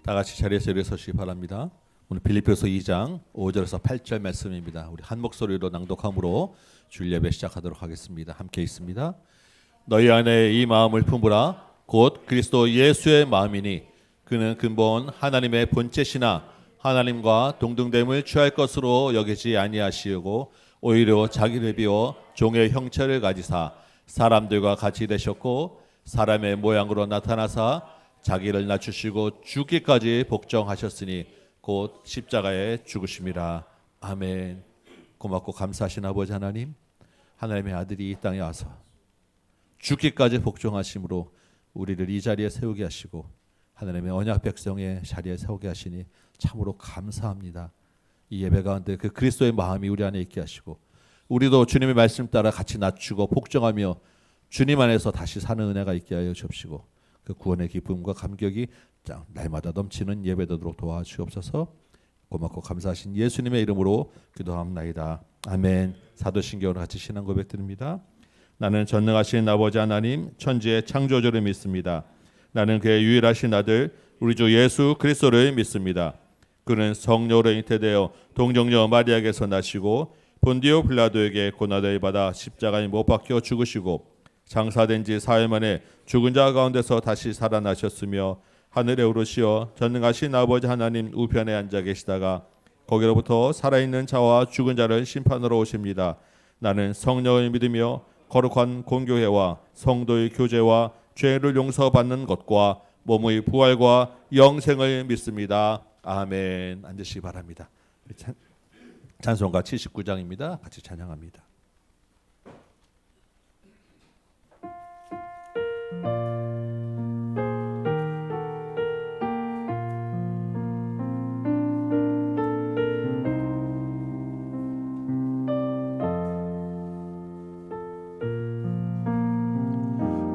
다 같이 자리에서 일어서시기 바랍니다. 오늘 빌립보서 2장 5절에서 8절 말씀입니다. 우리 한 목소리로 낭독함으로 주일 예배 시작하도록 하겠습니다. 함께 있습니다. 너희 안에 이 마음을 품으라. 곧 그리스도 예수의 마음이니 그는 근본 하나님의 본체시나 하나님과 동등됨을 취할 것으로 여기지 아니하시고 오히려 자기를 비워 종의 형체를 가지사 사람들과 같이 되셨고 사람의 모양으로 나타나사 자기를 낮추시고 죽기까지 복종하셨으니 곧 십자가에 죽으심이라. 아멘. 고맙고 감사하신 아버지 하나님, 하나님의 아들이 이 땅에 와서 죽기까지 복종하심으로 우리를 이 자리에 세우게 하시고 하나님의 언약 백성의 자리에 세우게 하시니 참으로 감사합니다. 이 예배 가운데 그 그리스도의 마음이 우리 안에 있게 하시고 우리도 주님의 말씀 따라 같이 낮추고 복종하며 주님 안에서 다시 사는 은혜가 있게 하여 주옵시고 그 구원의 기쁨과 감격이 날마다 넘치는 예배 되도록 도와주옵소서. 고맙고 감사하신 예수님의 이름으로 기도합나이다. 아멘. 사도신경으로 같이 신앙 고백드립니다. 나는 전능하신 아버지 하나님 천지의 창조주를 믿습니다. 나는 그의 유일하신 아들 우리 주 예수 그리스도를 믿습니다. 그는 성령으로 잉태되어 동정녀 마리아에게서 나시고 본디오 빌라도에게 고난을 받아 십자가에 못 박혀 죽으시고 장사된 지 사흘 만에 죽은 자 가운데서 다시 살아나셨으며 하늘에 오르시어 전능하신 아버지 하나님 우편에 앉아 계시다가 거기로부터 살아있는 자와 죽은 자를 심판하러 오십니다. 나는 성령을 믿으며 거룩한 공교회와 성도의 교제와 죄를 용서받는 것과 몸의 부활과 영생을 믿습니다. 아멘. 앉으시기 바랍니다. 찬송가 79장입니다. 같이 찬양합니다.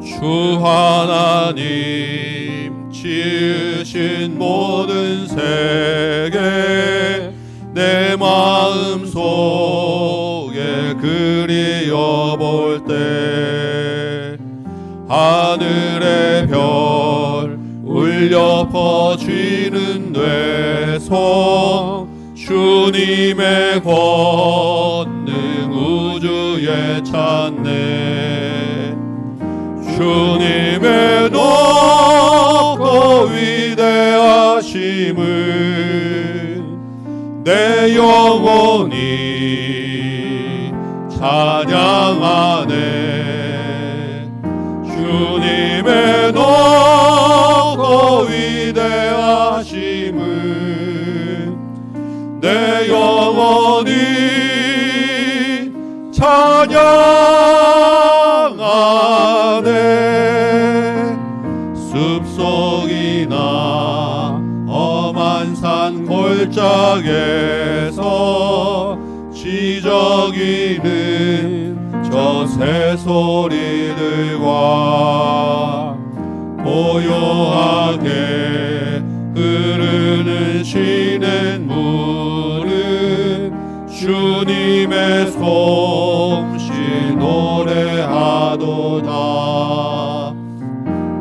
주 하나님 지으신 모든 세계 내 마음속에 그리워볼 때 하늘의 별 울려 퍼지는 뇌성 주님의 권능 우주에 찾네. 주님의 높고 위대하심을 내 영혼이 찬양하네. 주님의 높고 위대하심을 내 영혼이 찬양하네. 숲속이나 험한 산 골짜기에서 지저귀는 저 새소리들과 고요하게 흐르는 시냇물은 주님의 솜씨 노래하도다.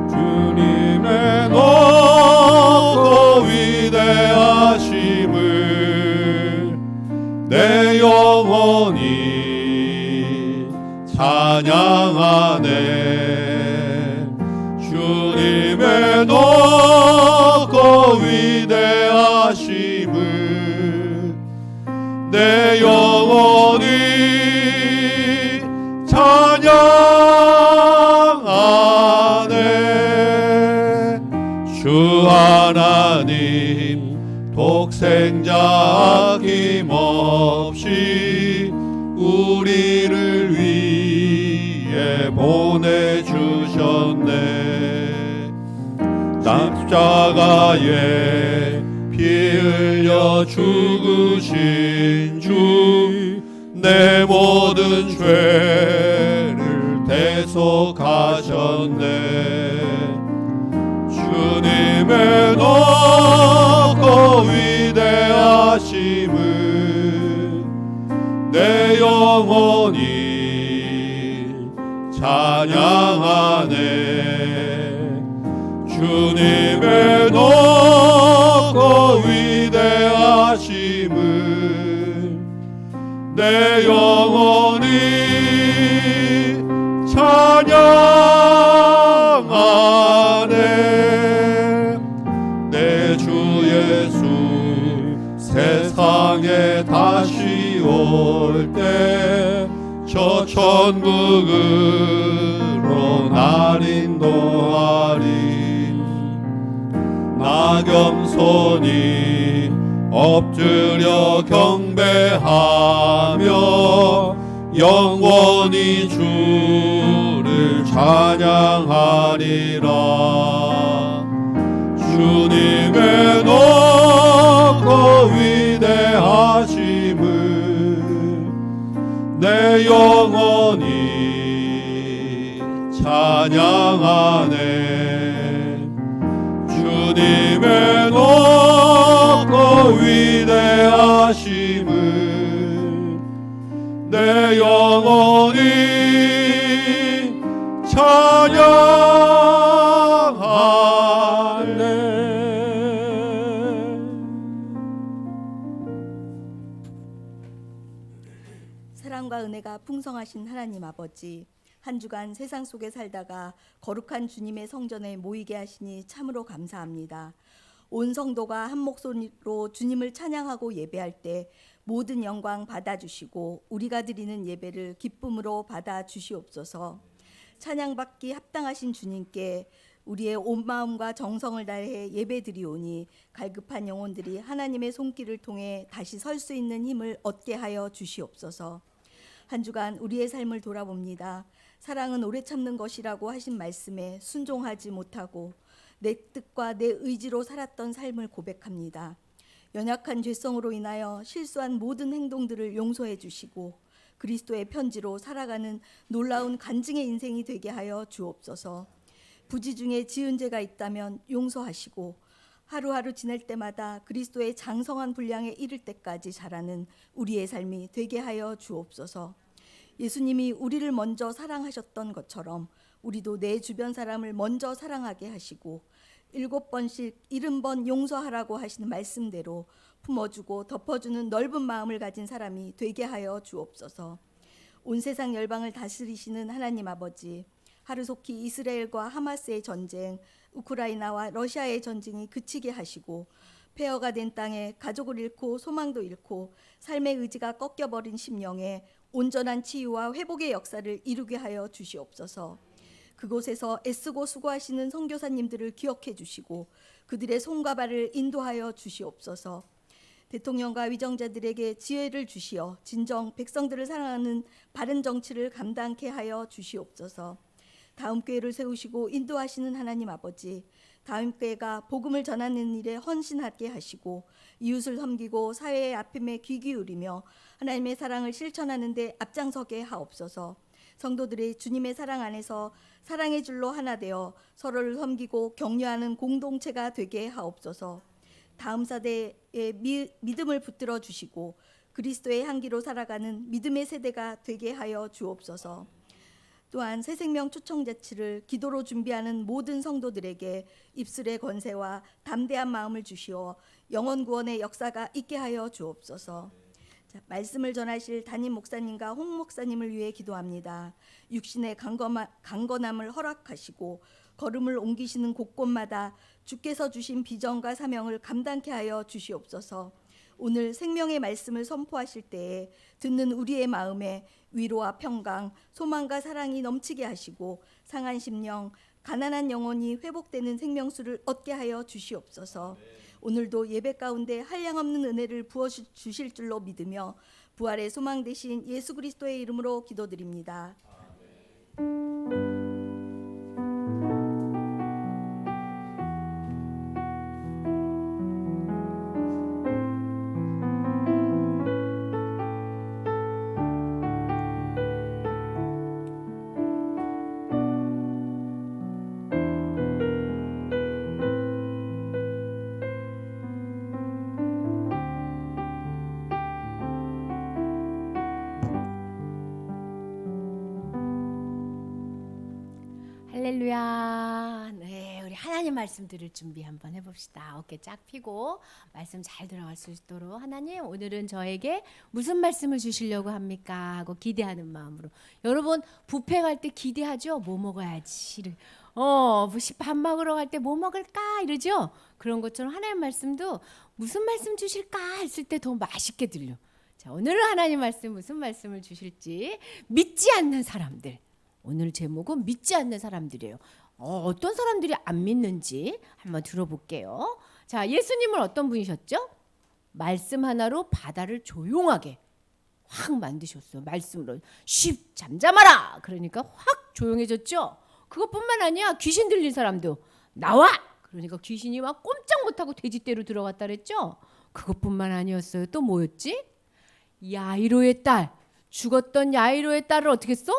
주님의 높고 위대하심을 내 영혼이 찬양하네. 주님의 높고 위대하심을 내 영혼이 찬양하네. 주 하나님 독생자 아낌없이 우리를 위해 보내주셨네. 십자가에 피 흘려 죽으신 주 내 모든 죄를 대속하셨네. 주님의 높고 위대하심을 내 영혼이 찬양하네. 주님의 높고 내 주 예수 세상에 다시 올 때 저 천국으로 날 인도하리. 나 겸손히 엎드려 경배하며 영원히 주를 찬양하리라. 주님의 높고 위대하심을 내 영혼이 찬양하네. 주님의 높고 위대하심을 내 영혼이 찬양하네. 사랑과 은혜가 풍성하신 하나님 아버지, 한 주간 세상 속에 살다가 거룩한 주님의 성전에 모이게 하시니 참으로 감사합니다. 온 성도가 한 목소리로 주님을 찬양하고 예배할 때 모든 영광 받아주시고 우리가 드리는 예배를 기쁨으로 받아주시옵소서. 찬양받기 합당하신 주님께 우리의 온 마음과 정성을 다해 예배드리오니 갈급한 영혼들이 하나님의 손길을 통해 다시 설 수 있는 힘을 얻게 하여 주시옵소서. 한 주간 우리의 삶을 돌아봅니다. 사랑은 오래 참는 것이라고 하신 말씀에 순종하지 못하고 내 뜻과 내 의지로 살았던 삶을 고백합니다. 연약한 죄성으로 인하여 실수한 모든 행동들을 용서해 주시고 그리스도의 편지로 살아가는 놀라운 간증의 인생이 되게 하여 주옵소서. 부지 중에 지은 죄가 있다면 용서하시고 하루하루 지낼 때마다 그리스도의 장성한 분량에 이를 때까지 자라는 우리의 삶이 되게 하여 주옵소서. 예수님이 우리를 먼저 사랑하셨던 것처럼 우리도 내 주변 사람을 먼저 사랑하게 하시고 7번씩 70번 용서하라고 하시는 말씀대로 품어주고 덮어주는 넓은 마음을 가진 사람이 되게 하여 주옵소서. 온 세상 열방을 다스리시는 하나님 아버지, 하루속히 이스라엘과 하마스의 전쟁, 우크라이나와 러시아의 전쟁이 그치게 하시고 폐허가 된 땅에 가족을 잃고 소망도 잃고 삶의 의지가 꺾여버린 심령에 온전한 치유와 회복의 역사를 이루게 하여 주시옵소서. 그곳에서 애쓰고 수고하시는 선교사님들을 기억해 주시고 그들의 손과 발을 인도하여 주시옵소서. 대통령과 위정자들에게 지혜를 주시어 진정 백성들을 사랑하는 바른 정치를 감당케 하여 주시옵소서. 다음 교회를 세우시고 인도하시는 하나님 아버지, 다음 교회가 복음을 전하는 일에 헌신하게 하시고 이웃을 섬기고 사회의 아픔에 귀 기울이며 하나님의 사랑을 실천하는 데 앞장서게 하옵소서. 성도들이 주님의 사랑 안에서 사랑의 줄로 하나 되어 서로를 섬기고 격려하는 공동체가 되게 하옵소서. 다음 세대의 믿음을 붙들어 주시고 그리스도의 향기로 살아가는 믿음의 세대가 되게 하여 주옵소서. 또한 새생명 초청자치를 기도로 준비하는 모든 성도들에게 입술의 권세와 담대한 마음을 주시어 영혼 구원의 역사가 있게 하여 주옵소서. 자, 말씀을 전하실 담임 목사님과 홍 목사님을 위해 기도합니다. 육신의 강건함을 허락하시고 걸음을 옮기시는 곳곳마다 주께서 주신 비전과 사명을 감당케 하여 주시옵소서. 오늘 생명의 말씀을 선포하실 때에 듣는 우리의 마음에 위로와 평강, 소망과 사랑이 넘치게 하시고 상한 심령, 가난한 영혼이 회복되는 생명수를 얻게 하여 주시옵소서. 오늘도 예배 가운데 한량없는 은혜를 부어 주실 줄로 믿으며 부활의 소망 되신 예수 그리스도의 이름으로 기도드립니다. 할렐루야. 네, 우리 하나님 말씀 들을 준비 한번 해봅시다. 어깨 쫙 펴고 말씀 잘 들어갈 수 있도록 하나님 오늘은 저에게 무슨 말씀을 주시려고 합니까? 하고 기대하는 마음으로. 여러분 뷔페 갈 때 기대하죠? 뭐 먹어야지. 밥 먹으러 갈 때 뭐 먹을까 이러죠. 그런 것처럼 하나님 말씀도 무슨 말씀 주실까 했을 때 더 맛있게 들려. 자, 오늘은 하나님 말씀 무슨 말씀을 주실지 믿지 않는 사람들. 오늘 제목은 믿지 않는 사람들이에요. 어떤 사람들이 안 믿는지 한번 들어볼게요. 자, 예수님은 어떤 분이셨죠? 말씀 하나로 바다를 조용하게 확 만드셨어요. 말씀으로 쉽 잠잠하라. 그러니까 확 조용해졌죠. 그것뿐만 아니야. 귀신 들린 사람도 나와. 그러니까 귀신이 막 꼼짝 못하고 돼지떼로 들어갔다 그랬죠. 그것뿐만 아니었어요. 또 뭐였지? 야이로의 딸, 죽었던 야이로의 딸을 어떻게 했어?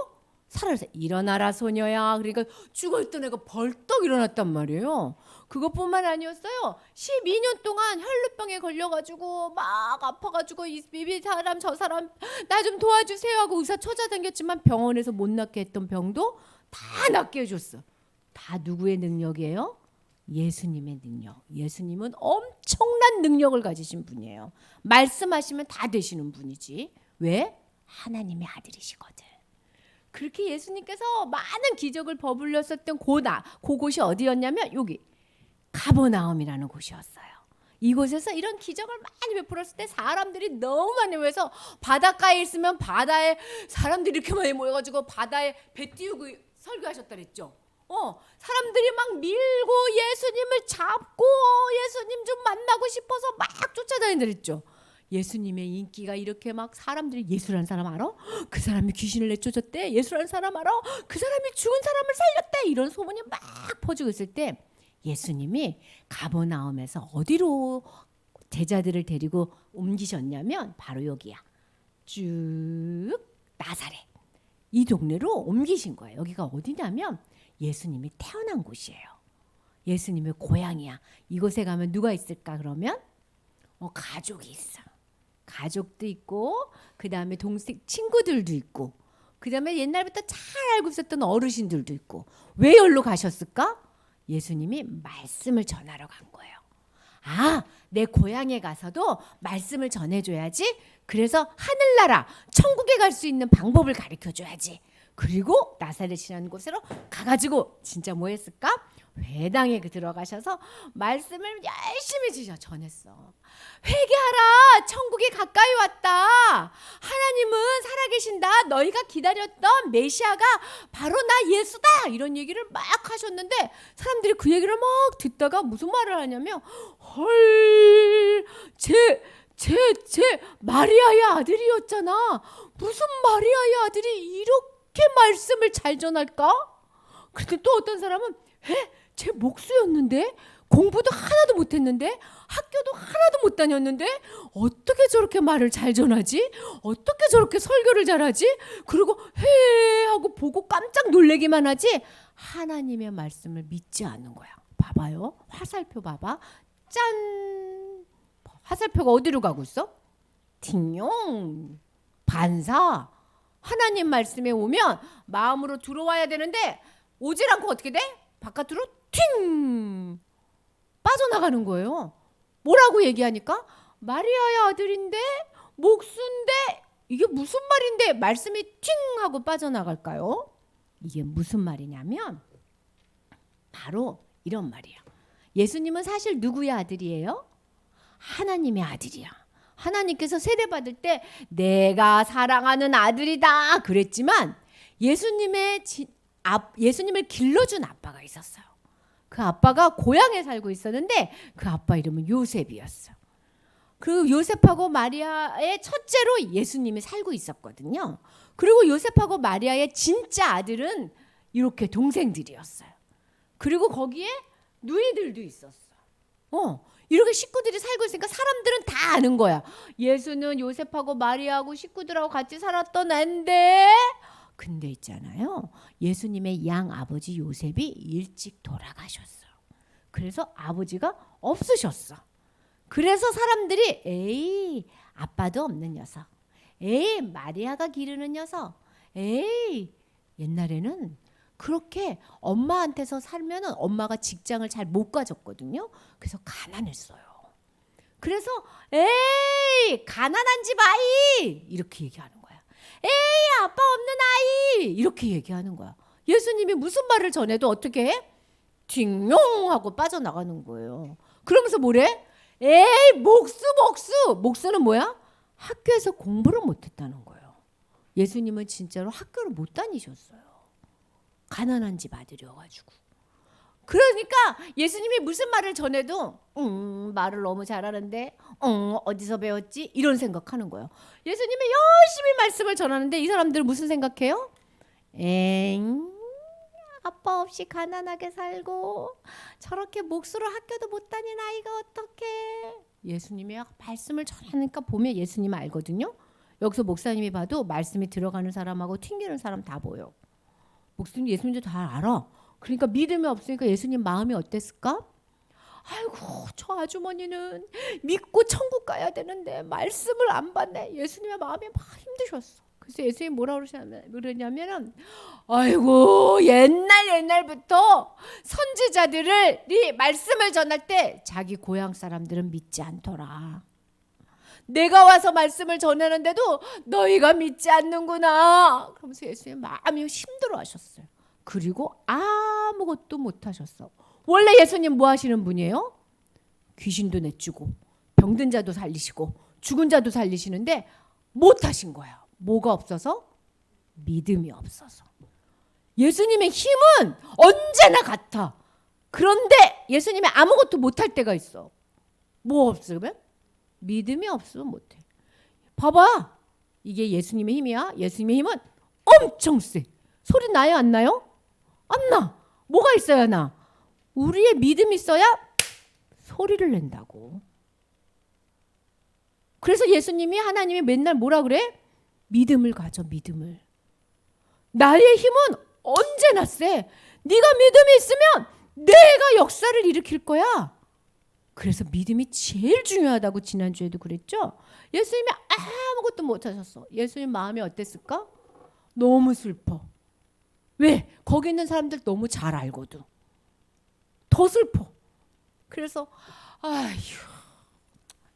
살아서 일어나라 소녀야. 그러니까 죽었던 애가 벌떡 일어났단 말이에요. 그것뿐만 아니었어요. 12년 동안 혈루병에 걸려가지고 막 아파가지고 이 사람 저 사람 나 좀 도와주세요 하고 의사 찾아다녔지만 병원에서 못 낫게 했던 병도 다 낫게 해줬어. 다 누구의 능력이에요? 예수님의 능력. 예수님은 엄청난 능력을 가지신 분이에요. 말씀하시면 다 되시는 분이지. 왜? 하나님의 아들이시거든. 그렇게 예수님께서 많은 기적을 버블렸었던 그곳이 어디였냐면 여기 가버나움이라는 곳이었어요. 이곳에서 이런 기적을 많이 베풀었을 때 사람들이 너무 많이 모여서 바닷가에 있으면 바다에 사람들이 이렇게 많이 모여가지고 바다에 배 띄우고 설교하셨다 그랬죠. 사람들이 막 밀고 예수님을 잡고 예수님 좀 만나고 싶어서 막 쫓아다닌다 그랬죠. 예수님의 인기가 이렇게 막 사람들이 예수라는 사람 알아? 그 사람이 귀신을 내쫓았대. 예수라는 사람 알아? 그 사람이 죽은 사람을 살렸대. 이런 소문이 막 퍼지고 있을 때 예수님이 가버나움에서 어디로 제자들을 데리고 옮기셨냐면 바로 여기야. 쭉 나사렛. 이 동네로 옮기신 거예요. 여기가 어디냐면 예수님이 태어난 곳이에요. 예수님의 고향이야. 이곳에 가면 누가 있을까 그러면 가족이 있어. 가족도 있고 그 다음에 동생 친구들도 있고 그 다음에 옛날부터 잘 알고 있었던 어르신들도 있고. 왜 여기로 가셨을까? 예수님이 말씀을 전하러 간 거예요. 내 고향에 가서도 말씀을 전해줘야지. 그래서 하늘나라 천국에 갈 수 있는 방법을 가르쳐줘야지. 그리고 나사렛이라는 곳으로 가가지고 진짜 뭐 했을까? 회당에 들어가셔서 말씀을 열심히 전했어. 회개하라. 천국이 가까이 왔다. 하나님은 살아계신다. 너희가 기다렸던 메시아가 바로 나 예수다. 이런 얘기를 막 하셨는데 사람들이 그 얘기를 막 듣다가 무슨 말을 하냐면 헐, 제 마리아의 아들이었잖아. 무슨 마리아의 아들이 이렇게 말씀을 잘 전할까? 근데 또 어떤 사람은 제 목수였는데 공부도 하나도 못했는데 학교도 하나도 못 다녔는데 어떻게 저렇게 말을 잘 전하지? 어떻게 저렇게 설교를 잘하지? 그리고 하고 보고 깜짝 놀래기만 하지 하나님의 말씀을 믿지 않는 거야. 봐봐요. 화살표 봐봐. 짠. 화살표가 어디로 가고 있어? 팅용. 반사. 하나님 말씀에 오면 마음으로 들어와야 되는데 오질 않고 어떻게 돼? 바깥으로 팅 빠져나가는 거예요. 뭐라고 얘기하니까 마리아의 아들인데 목수인데 이게 무슨 말인데 말씀이 팅 하고 빠져나갈까요? 이게 무슨 말이냐면 바로 이런 말이야. 예수님은 사실 누구의 아들이에요? 하나님의 아들이야. 하나님께서 세례받을 때 내가 사랑하는 아들이다 그랬지만 예수님을 길러준 아빠가 있었어요. 그 아빠가 고향에 살고 있었는데 그 아빠 이름은 요셉이었어. 그 요셉하고 마리아의 첫째로 예수님이 살고 있었거든요. 그리고 요셉하고 마리아의 진짜 아들은 이렇게 동생들이었어요. 그리고 거기에 누이들도 있었어. 이렇게 식구들이 살고 있으니까 사람들은 다 아는 거야. 예수는 요셉하고 마리아하고 식구들하고 같이 살았던 앤데 근데 있잖아요. 예수님의 양 아버지 요셉이 일찍 돌아가셨어요. 그래서 아버지가 없으셨어. 그래서 사람들이 에이 아빠도 없는 녀석. 에이 마리아가 기르는 녀석. 에이 옛날에는 그렇게 엄마한테서 살면은 엄마가 직장을 잘 못 가졌거든요. 그래서 가난했어요. 그래서 에이 가난한 집 아이 이렇게 얘기하는 거야. 에이 아빠 없는 아이 이렇게 얘기하는 거야. 예수님이 무슨 말을 전해도 어떻게 해? 딩용 하고 빠져나가는 거예요. 그러면서 뭐래? 에이 목수는 뭐야? 학교에서 공부를 못했다는 거예요. 예수님은 진짜로 학교를 못 다니셨어요. 가난한 집 아들이어가지고. 그러니까 예수님이 무슨 말을 전해도 말을 너무 잘하는데 어디서 배웠지? 이런 생각하는 거예요. 예수님이 열심히 말씀을 전하는데 이 사람들은 무슨 생각해요? 아빠 없이 가난하게 살고 저렇게 목수로 학교도 못 다닌 아이가 어떡해. 예수님이 말씀을 전하니까 보면 예수님 알거든요. 여기서 목사님이 봐도 말씀이 들어가는 사람하고 튕기는 사람 다 보여. 목사님 예수님도 다 알아. 그러니까 믿음이 없으니까 예수님 마음이 어땠을까? 아이고 저 아주머니는 믿고 천국 가야 되는데 말씀을 안 받네. 예수님의 마음이 막 힘드셨어. 그래서 예수님이 뭐라 그러냐면은 아이고 옛날부터 선지자들이 말씀을 전할 때 자기 고향 사람들은 믿지 않더라. 내가 와서 말씀을 전하는데도 너희가 믿지 않는구나. 그러면서 예수님 마음이 힘들어하셨어요. 그리고 아무것도 못하셨어. 원래 예수님 뭐 하시는 분이에요? 귀신도 내주고 병든 자도 살리시고 죽은 자도 살리시는데 못하신 거야. 뭐가 없어서? 믿음이 없어서. 예수님의 힘은 언제나 같아. 그런데 예수님이 아무것도 못할 때가 있어. 뭐 없으면? 믿음이 없으면 못해. 봐봐. 이게 예수님의 힘이야. 예수님의 힘은 엄청 세. 소리 나요 안 나요? 안 나. 뭐가 있어야 나? 우리의 믿음이 있어야 소리를 낸다고. 그래서 예수님이 하나님이 맨날 뭐라 그래? 믿음을 가져. 믿음을. 나의 힘은 언제나 세. 네가 믿음이 있으면 내가 역사를 일으킬 거야. 그래서 믿음이 제일 중요하다고 지난주에도 그랬죠. 예수님이 아무것도 못하셨어. 예수님 마음이 어땠을까? 너무 슬퍼. 왜? 거기 있는 사람들 너무 잘 알거든. 더 슬퍼. 그래서 아휴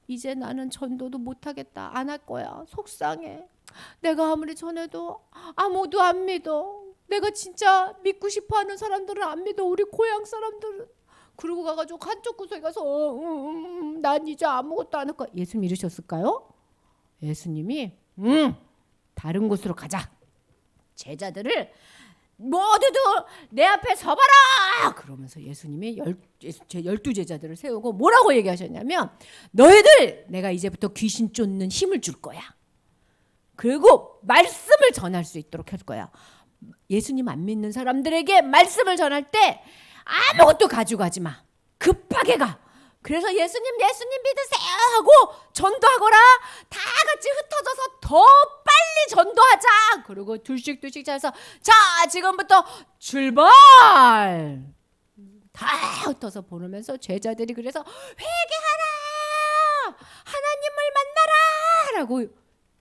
이제 나는 전도도 못하겠다. 안 할 거야. 속상해. 내가 아무리 전해도 아무도 안 믿어. 내가 진짜 믿고 싶어하는 사람들은 안 믿어. 우리 고향 사람들은. 그러고 가가지고 한쪽 구석에 가서 난 이제 아무것도 안 할 거야. 예수님 이러셨을까요? 예수님이 다른 곳으로 가자. 제자들을 모두들 내 앞에 서봐라. 그러면서 예수님이 12 제자들을 세우고 뭐라고 얘기하셨냐면 너희들 내가 이제부터 귀신 쫓는 힘을 줄 거야. 그리고 말씀을 전할 수 있도록 할 거야. 예수님 안 믿는 사람들에게 말씀을 전할 때 아무것도 가져가지 마. 급하게 가. 그래서 예수님 믿으세요 하고 전도하거라. 다 같이 흩어져서 더 빨리 전도하자. 그리고 둘씩 짜서 자 지금부터 출발. 다 흩어서 보내면서 제자들이 그래서 회개하라. 하나님을 만나라. 라고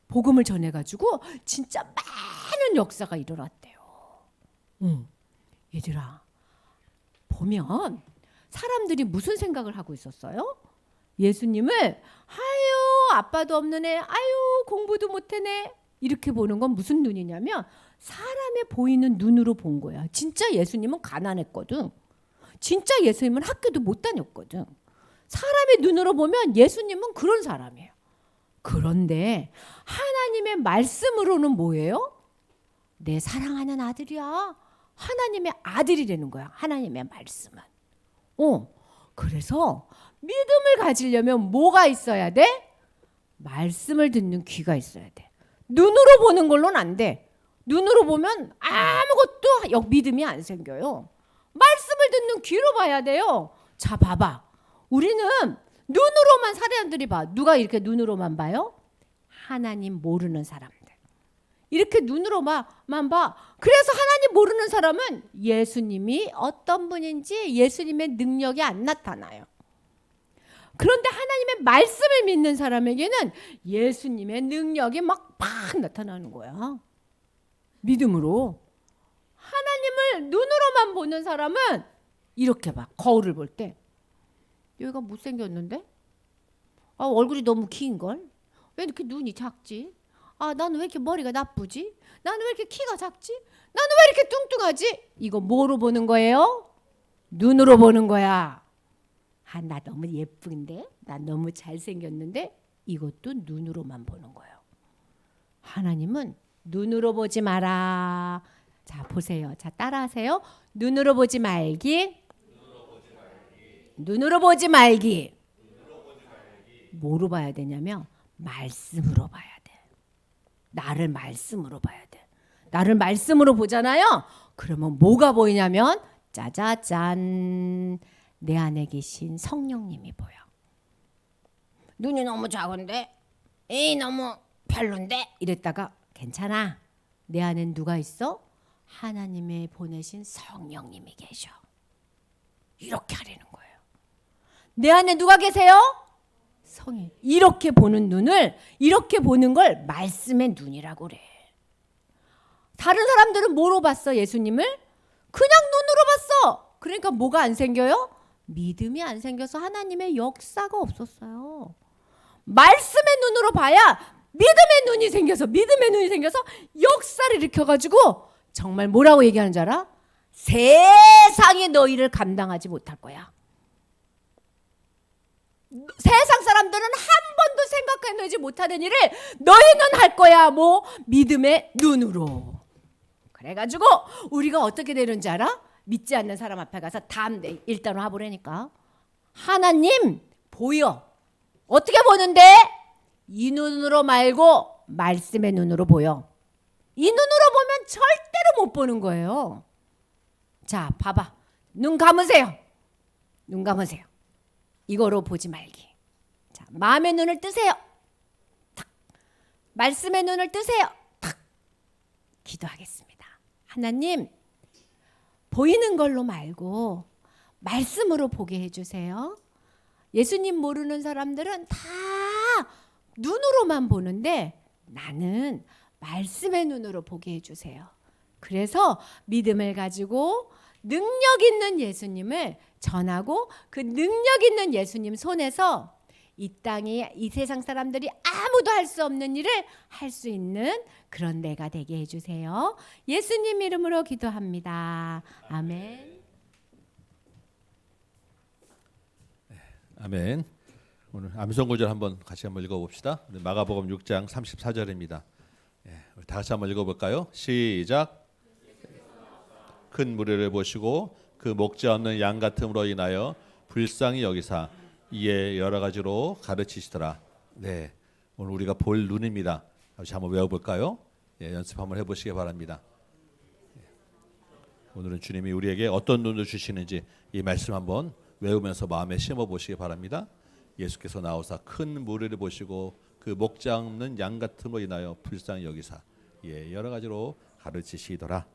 복음을 전해가지고 진짜 많은 역사가 일어났대요. 얘들아 보면 사람들이 무슨 생각을 하고 있었어요? 예수님을 아유 아빠도 없는 애, 아유 공부도 못해네 이렇게 보는 건 무슨 눈이냐면 사람의 보이는 눈으로 본 거야. 진짜 예수님은 가난했거든. 진짜 예수님은 학교도 못 다녔거든. 사람의 눈으로 보면 예수님은 그런 사람이에요. 그런데 하나님의 말씀으로는 뭐예요? 내 사랑하는 아들이야. 하나님의 아들이라는 거야. 하나님의 말씀은. 그래서 믿음을 가지려면 뭐가 있어야 돼? 말씀을 듣는 귀가 있어야 돼. 눈으로 보는 걸로는 안 돼. 눈으로 보면 아무것도 믿음이 안 생겨요. 말씀을 듣는 귀로 봐야 돼요. 자, 봐봐. 우리는 눈으로만 사람들이 봐. 누가 이렇게 눈으로만 봐요? 하나님 모르는 사람들. 이렇게 눈으로만 봐. 그래서 하나님 모르는 사람은 예수님이 어떤 분인지 예수님의 능력이 안 나타나요. 그런데 하나님의 말씀을 믿는 사람에게는 예수님의 능력이 막 나타나는 거야. 믿음으로. 하나님을 눈으로만 보는 사람은 이렇게 봐. 거울을 볼 때. 여기가 못생겼는데? 얼굴이 너무 긴걸? 왜 이렇게 눈이 작지? 아, 나는 왜 이렇게 머리가 나쁘지? 나는 왜 이렇게 키가 작지? 나는 왜 이렇게 뚱뚱하지? 이거 뭐로 보는 거예요? 눈으로 보는 거야. 아, 나 너무 예쁜데? 나 너무 잘생겼는데? 이것도 눈으로만 보는 거예요. 하나님은 눈으로 보지 마라. 자, 보세요. 자, 따라하세요. 눈으로 보지 말기. 눈으로 보지 말기. 뭐로 봐야 되냐면 말씀으로 봐야 돼. 나를 말씀으로 봐야 돼. 나를 말씀으로 보잖아요. 그러면 뭐가 보이냐면 짜자잔, 내 안에 계신 성령님이 보여. 눈이 너무 작은데, 에이 너무 별론데 이랬다가 괜찮아. 내 안엔 누가 있어? 하나님의 보내신 성령님이 계셔. 이렇게 하려는 거예요. 내 안에 누가 계세요? 성령. 이렇게 보는 눈을, 이렇게 보는 걸 말씀의 눈이라고 그래. 다른 사람들은 뭐로 봤어? 예수님을? 그냥 눈으로 봤어. 그러니까 뭐가 안 생겨요? 믿음이 안 생겨서 하나님의 역사가 없었어요. 말씀의 눈으로 봐야 믿음의 눈이 생겨서, 믿음의 눈이 생겨서 역사를 일으켜가지고 정말 뭐라고 얘기하는 줄 알아? 세상이 너희를 감당하지 못할 거야. 세상 사람들은 한 번도 생각해내지 못하는 일을 너희는 할 거야. 뭐? 믿음의 눈으로. 그래가지고 우리가 어떻게 되는지 알아? 믿지 않는 사람 앞에 가서 담대 일단 와보라니까. 하나님 보여. 어떻게 보는데? 이 눈으로 말고 말씀의 눈으로 보여. 이 눈으로 보면 절대로 못 보는 거예요. 자, 봐봐. 눈 감으세요. 눈 감으세요. 이거로 보지 말기. 자, 마음의 눈을 뜨세요. 탁. 말씀의 눈을 뜨세요. 탁. 기도하겠습니다. 하나님, 보이는 걸로 말고 말씀으로 보게 해주세요. 예수님 모르는 사람들은 다 눈으로만 보는데 나는 말씀의 눈으로 보게 해주세요. 그래서 믿음을 가지고 능력 있는 예수님을 전하고 그 능력 있는 예수님 손에서 이 땅에 이 세상 사람들이 아무도 할 수 없는 일을 할 수 있는 그런 내가 되게 해주세요. 예수님 이름으로 기도합니다. 아멘. 아멘. 오늘 암송 구절 한번 같이 한번 읽어봅시다. 마가복음 6장 34절입니다. 우리 다 같이 한번 읽어볼까요? 시작. 큰 무리를 보시고 그 목자 없는 양 같음으로 인하여 불쌍히 여기사 이에 여러 가지로 가르치시더라. 네, 오늘 우리가 볼 눈입니다. 다시 한번 외워볼까요? 연습 한번 해보시기 바랍니다. 오늘은 주님이 우리에게 어떤 눈을 주시는지 이 말씀 한번 외우면서 마음에 심어 보시기 바랍니다. 예수께서 나오사 큰 무리를 보시고 그 목자 없는 양 같음으로 인하여 불쌍히 여기사 예, 여러 가지로 가르치시더라.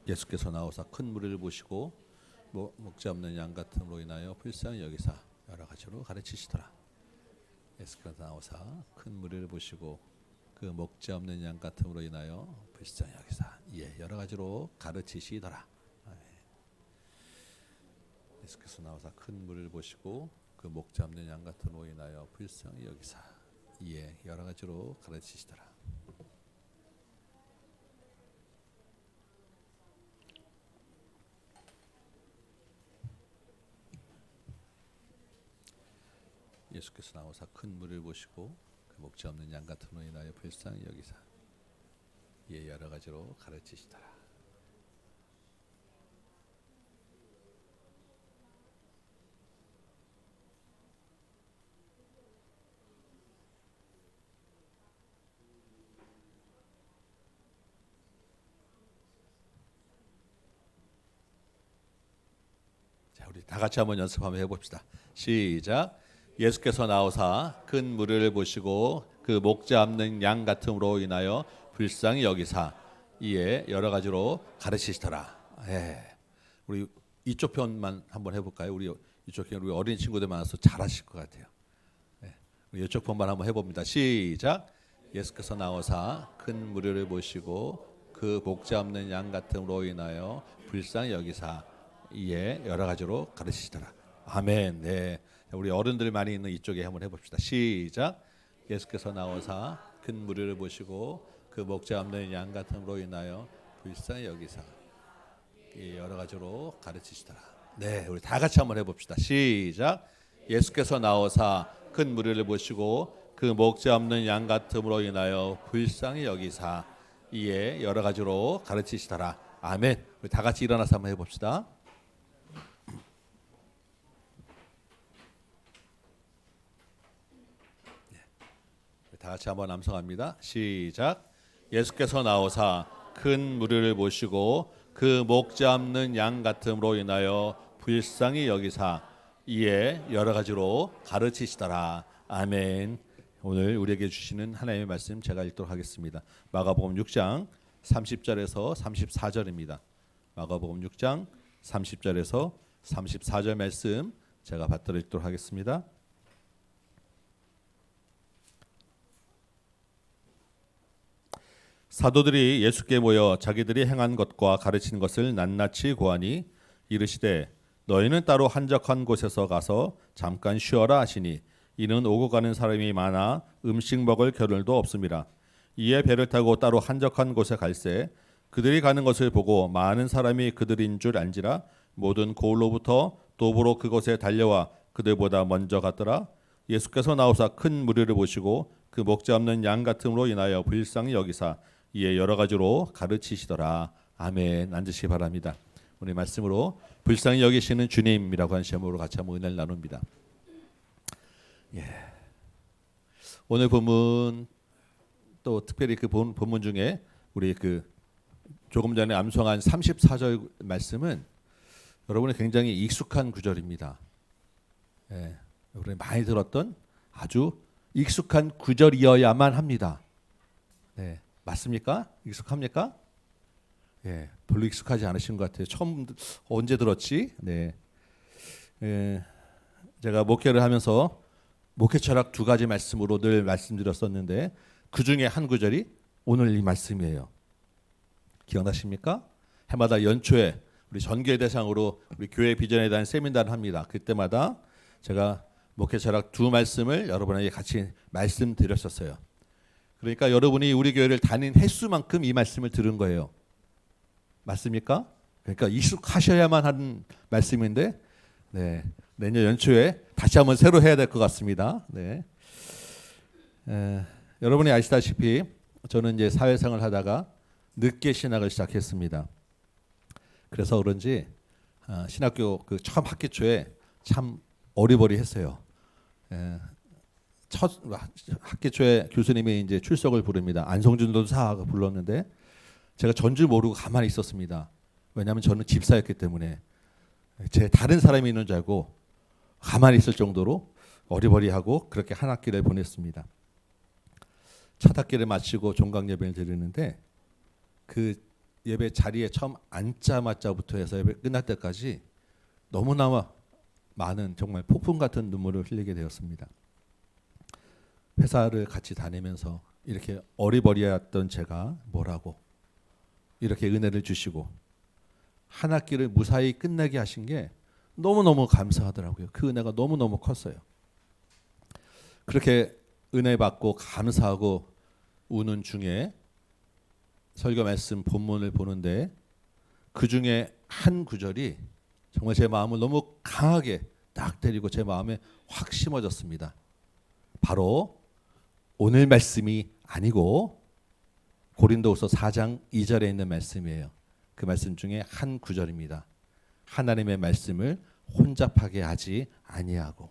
예수께서 나오사 큰 무리를 보시고 목자 없는 양 같음으로 인하여 불쌍히 여기사 여러 가지로 가르치시더라. 예수께서 나오사 큰 무리를 보시고 그 목자 없는 양 같음으로 인하여 불쌍히 여기사 예, 여러 가지로 가르치시더라. 예수께서 나오사 큰 무리를 보시고 그 목자 없는 양 같음으로 인하여 불쌍히 여기사 예, 여러 가지로 가르치시더라. 예수께서 나오사 큰 무리를 보시고 그 목자 없는 양 같음으로 인하여 불쌍히 여기사 예, 여러 가지로 가르치시더라. 자, 우리 다 같이 한번 연습 한번 해봅시다. 시작. 예수께서 나오사 큰 무리를 보시고 그 목자 없는 양 같음으로 인하여 불쌍히 여기사 이에 여러 가지로 가르치시더라. 예. 우리 이쪽 편만 한번 해볼까요? 우리 이쪽 편 우리 어린 친구들 많아서 잘하실 것 같아요. 예. 우리 이쪽 편만 한번 해봅니다. 시작. 예수께서 나오사 큰 무리를 보시고 그 목자 없는 양 같음으로 인하여 불쌍히 여기사 이에 여러 가지로 가르치시더라. 아멘. 네, 우리 어른들 많이 있는 이쪽에 한번 해봅시다. 시작. 예수께서 나오사 큰 무리를 보시고 그 목자 없는 양 같음으로 인하여 불쌍히 여기사 여러 가지로 가르치시더라. 네, 우리 다 같이 한번 해봅시다. 시작. 예수께서 나오사 큰 무리를 보시고 그 목자 없는 양 같음으로 인하여 불쌍히 여기사 이에 여러 가지로 가르치시더라. 아멘. 우리 다 같이 일어나서 한번 해봅시다. 다 같이 한번 암송합니다. 시작. 예수께서 나오사 큰 무리를 보시고 그 목자 없는 양 같음으로 인하여 불쌍히 여기사 이에 여러 가지로 가르치시더라. 아멘. 오늘 우리에게 주시는 하나님의 말씀 제가 읽도록 하겠습니다. 마가복음 6장 30절에서 34절입니다. 마가복음 6장 30절에서 34절 말씀 제가 받들어 읽도록 하겠습니다. 사도들이 예수께 모여 자기들이 행한 것과 가르친 것을 낱낱이 고하니 이르시되 너희는 따로 한적한 곳에서 가서 잠깐 쉬어라 하시니 이는 오고 가는 사람이 많아 음식 먹을 겨를도 없음이라. 이에 배를 타고 따로 한적한 곳에 갈새 그들이 가는 것을 보고 많은 사람이 그들인 줄 안지라 모든 고을로부터 도보로 그곳에 달려와 그들보다 먼저 갔더라. 예수께서 나오사 큰 무리를 보시고 그 목자 없는 양 같음으로 인하여 불쌍히 여기사 이에 여러 가지로 가르치시더라. 아멘. 앉으시기 바랍니다. 오늘 말씀으로 불쌍히 여기시는 주님이라고 하는 제목으로 같이 한번 은혜를 나눕니다. 오늘 본문 또 특별히 그 본문 중에 우리 그 조금 전에 암송한 34절 말씀은 여러분이 굉장히 익숙한 구절입니다. 여러분이 많이 들었던 아주 익숙한 구절이어야만 합니다. 네, 맞습니까? 익숙합니까? 별로 익숙하지 않으신 것 같아요. 처음 언제 들었지? 네, 제가 목회를 하면서 목회 철학 두 가지 말씀으로 늘 말씀드렸었는데 그 중에 한 구절이 오늘 이 말씀이에요. 기억나십니까? 해마다 연초에 우리 전교회 대상으로 우리 교회 비전에 대한 세미나를 합니다. 그때마다 제가 목회 철학 두 말씀을 여러분에게 같이 말씀드렸었어요. 그러니까 여러분이 우리 교회를 다닌 횟수만큼 이 말씀을 들은 거예요. 맞습니까? 그러니까 익숙하셔야만 하는 말씀인데 내년 연초에 다시 한번 새로 해야 될 것 같습니다. 여러분이 아시다시피 저는 이제 사회생활을 하다가 늦게 신학을 시작했습니다. 그래서 그런지 신학교 그 처음 학기 초에 참 어리버리했어요. 첫 학기 초에 교수님이 이제 출석을 부릅니다. 안성준 도사가 불렀는데 제가 전줄 모르고 가만히 있었습니다. 왜냐하면 저는 집사였기 때문에 제 다른 사람이 있는 줄 알고 가만히 있을 정도로 어리버리하고 그렇게 한 학기를 보냈습니다. 첫 학기를 마치고 종강 예배를 드리는데 그 예배 자리에 처음 앉자마자부터 해서 예배 끝날 때까지 너무나 많은 정말 폭풍 같은 눈물을 흘리게 되었습니다. 회사를 같이 다니면서 이렇게 어리버리했던 제가 뭐라고 이렇게 은혜를 주시고 한 학기를 무사히 끝내게 하신 게 너무너무 감사하더라고요. 그 은혜가 너무너무 컸어요. 그렇게 은혜 받고 감사하고 우는 중에 설교 말씀 본문을 보는데 그 중에 한 구절이 정말 제 마음을 너무 강하게 딱 때리고 제 마음에 확 심어졌습니다. 바로 오늘 말씀이 아니고 고린도후서 4장 2절에 있는 말씀이에요. 그 말씀 중에 한 구절입니다. 하나님의 말씀을 혼잡하게 하지 아니하고.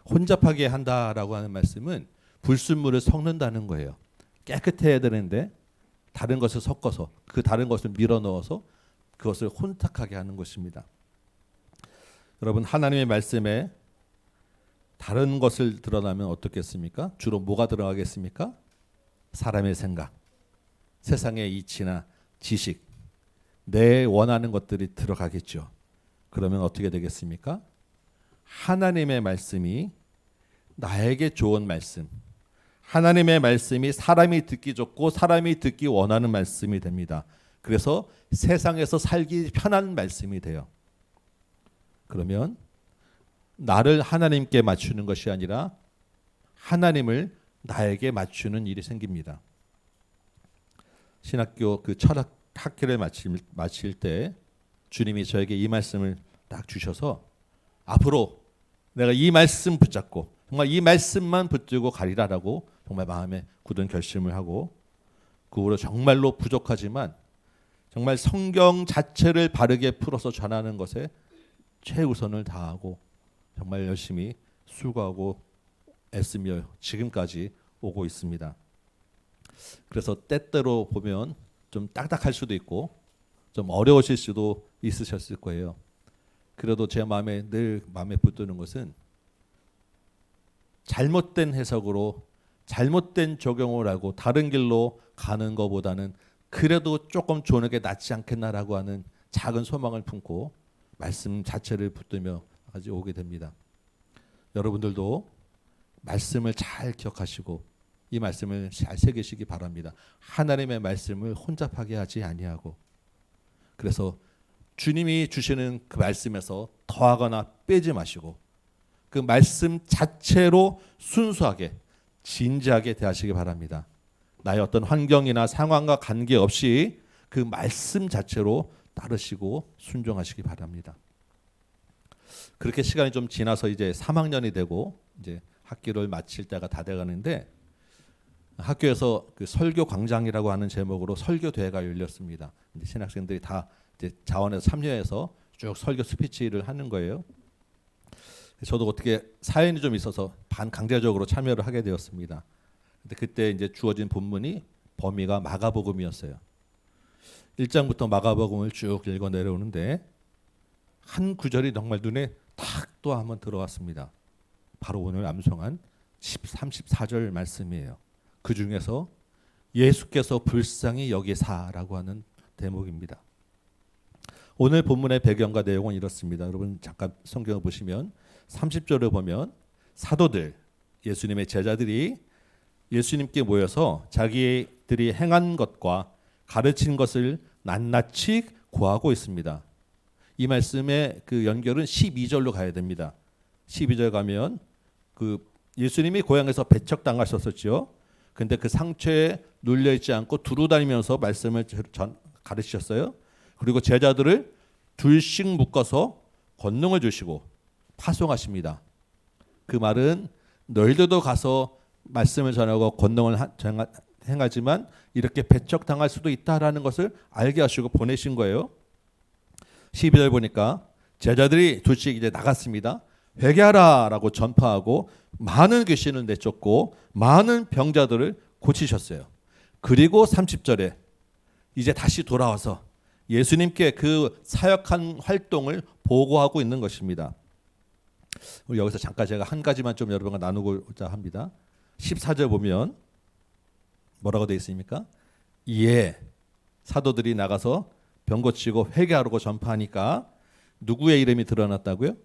혼잡하게 한다라고 하는 말씀은 불순물을 섞는다는 거예요. 깨끗해야 되는데 다른 것을 섞어서 그 다른 것을 밀어 넣어서 그것을 혼탁하게 하는 것입니다. 여러분 하나님의 말씀에 다른 것을 드러나면 어떻겠습니까? 주로 뭐가 들어가겠습니까? 사람의 생각, 세상의 이치나 지식, 내 원하는 것들이 들어가겠죠. 그러면 어떻게 되겠습니까? 하나님의 말씀이 나에게 좋은 말씀, 하나님의 말씀이 사람이 듣기 좋고 사람이 듣기 원하는 말씀이 됩니다. 그래서 세상에서 살기 편한 말씀이 돼요. 그러면 나를 하나님께 맞추는 것이 아니라 하나님을 나에게 맞추는 일이 생깁니다. 신학교 그 철학 학기를 마칠 때 주님이 저에게 이 말씀을 딱 주셔서 앞으로 내가 이 말씀 붙잡고 정말 이 말씀만 붙들고 가리라라고 정말 마음에 굳은 결심을 하고 그 후로 정말로 부족하지만 정말 성경 자체를 바르게 풀어서 전하는 것에 최우선을 다하고 정말 열심히 수고하고 애쓰며 지금까지 오고 있습니다. 그래서 때때로 보면 좀 딱딱할 수도 있고 좀 어려우실 수도 있으셨을 거예요. 그래도 제 마음에 늘 마음에 붙드는 것은 잘못된 해석으로 잘못된 적용을 하고 다른 길로 가는 것보다는 그래도 조금 좋은 게 낫지 않겠나라고 하는 작은 소망을 품고 말씀 자체를 붙들며 까지 오게 됩니다. 여러분들도 말씀을 잘 기억하시고 이 말씀을 잘 새기시기 바랍니다. 하나님의 말씀을 혼잡하게 하지 아니하고 그래서 주님이 주시는 그 말씀에서 더하거나 빼지 마시고 그 말씀 자체로 순수하게 진지하게 대하시기 바랍니다. 나의 어떤 환경이나 상황과 관계없이 그 말씀 자체로 따르시고 순종하시기 바랍니다. 그렇게 시간이 좀 지나서 이제 3학년이 되고 이제 학기를 마칠 때가 다 돼가는데 학교에서 그 설교 광장이라고 하는 제목으로 설교 대회가 열렸습니다. 이제 신학생들이 다 이제 자원에서 참여해서 쭉 설교 스피치를 하는 거예요. 저도 어떻게 사연이 좀 있어서 반강제적으로 참여를 하게 되었습니다. 근데 그때 이제 주어진 본문이 범위가 마가복음이었어요. 1장부터 마가복음을 쭉 읽어 내려오는데 한 구절이 정말 눈에 탁 또 한번 들어왔습니다. 바로 오늘 암송한 34절 말씀이에요. 그 중에서 예수께서 불쌍히 여기사라고 하는 대목입니다. 오늘 본문의 배경과 내용은 이렇습니다. 여러분 잠깐 성경을 보시면 30절을 보면 사도들, 예수님의 제자들이 예수님께 모여서 자기들이 행한 것과 가르친 것을 낱낱이 고하고 있습니다. 이 말씀의 그 연결은 12절로 가야 됩니다. 12절 가면 그 예수님이 고향에서 배척당하셨었죠. 근데 그 상처에 눌려 있지 않고 두루 다니면서 말씀을 가르치셨어요. 그리고 제자들을 둘씩 묶어서 권능을 주시고 파송하십니다. 그 말은 너희들도 가서 말씀을 전하고 권능을 행하지만 이렇게 배척당할 수도 있다라는 것을 알게 하시고 보내신 거예요. 12절 보니까 제자들이 둘씩 이제 나갔습니다. 회개하라라고 전파하고 많은 귀신을 내쫓고 많은 병자들을 고치셨어요. 그리고 30절에 이제 다시 돌아와서 예수님께 그 사역한 활동을 보고하고 있는 것입니다. 우리 여기서 잠깐 제가 한 가지만 좀 여러분과 나누고자 합니다. 14절 보면 뭐라고 되어 있습니까? 이에 사도들이 나가서 병 고치고 회개하라고 전파하니까 누구의 이름이 드러났다고요?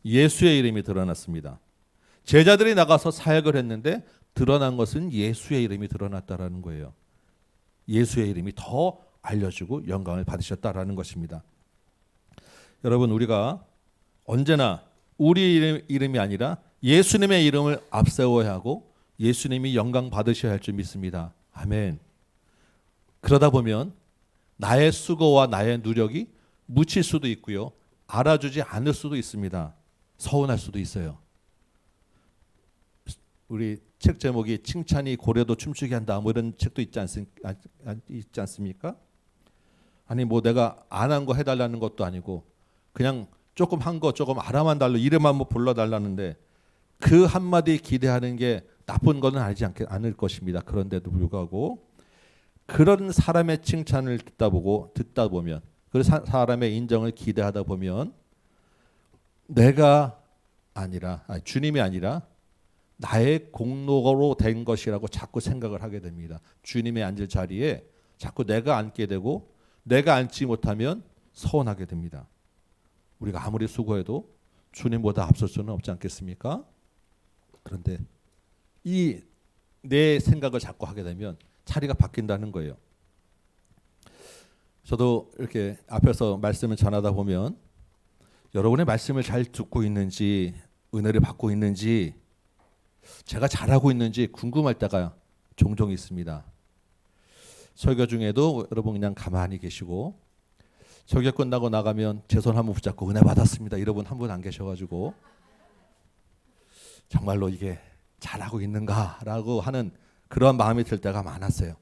예수의 이름이 드러났습니다. 제자들이 나가서 사역을 했는데 드러난 것은 예수의 이름이 드러났다라는 거예요. 예수의 이름이 더 알려지고 영광을 받으셨다라는 것입니다. 여러분 우리가 언제나 우리 이름이 아니라 예수님의 이름을 앞세워야 하고 예수님이 영광 받으셔야 할 줄 믿습니다. 아멘. 그러다 보면 나의 수고와 나의 노력이 묻힐 수도 있고요. 알아주지 않을 수도 있습니다. 서운할 수도 있어요. 우리 책 제목이 칭찬이 고래도 춤추게 한다 뭐 이런 책도 있지 않습니까? 아니 뭐 내가 안 한 거 해달라는 것도 아니고 그냥 조금 한 거 조금 알아만 달라 이름만 뭐 불러달라는데 그 한마디 기대하는 게 나쁜 거는 아니지 않을 것입니다. 그런데도 불구하고 그런 사람의 칭찬을 듣다 보면 그 사람의 인정을 기대하다 보면 내가 아니라 주님이 아니라 나의 공로로 된 것이라고 자꾸 생각을 하게 됩니다. 주님의 앉을 자리에 자꾸 내가 앉게 되고 내가 앉지 못하면 서운하게 됩니다. 우리가 아무리 수고해도 주님보다 앞설 수는 없지 않겠습니까? 그런데 이 내 생각을 자꾸 하게 되면 자리가 바뀐다는 거예요. 저도 이렇게 앞에서 말씀을 전하다 보면 여러분의 말씀을 잘 듣고 있는지, 은혜를 받고 있는지, 제가 잘하고 있는지 궁금할 때가 종종 있습니다. 설교 중에도 여러분 그냥 가만히 계시고, 설교 끝나고 나가면 제 손 한번 붙잡고 은혜 받았습니다, 이런 분 한 분 안 계셔가지고 정말로 이게 잘하고 있는가라고 하는 그런 마음이 들 때가 많았어요.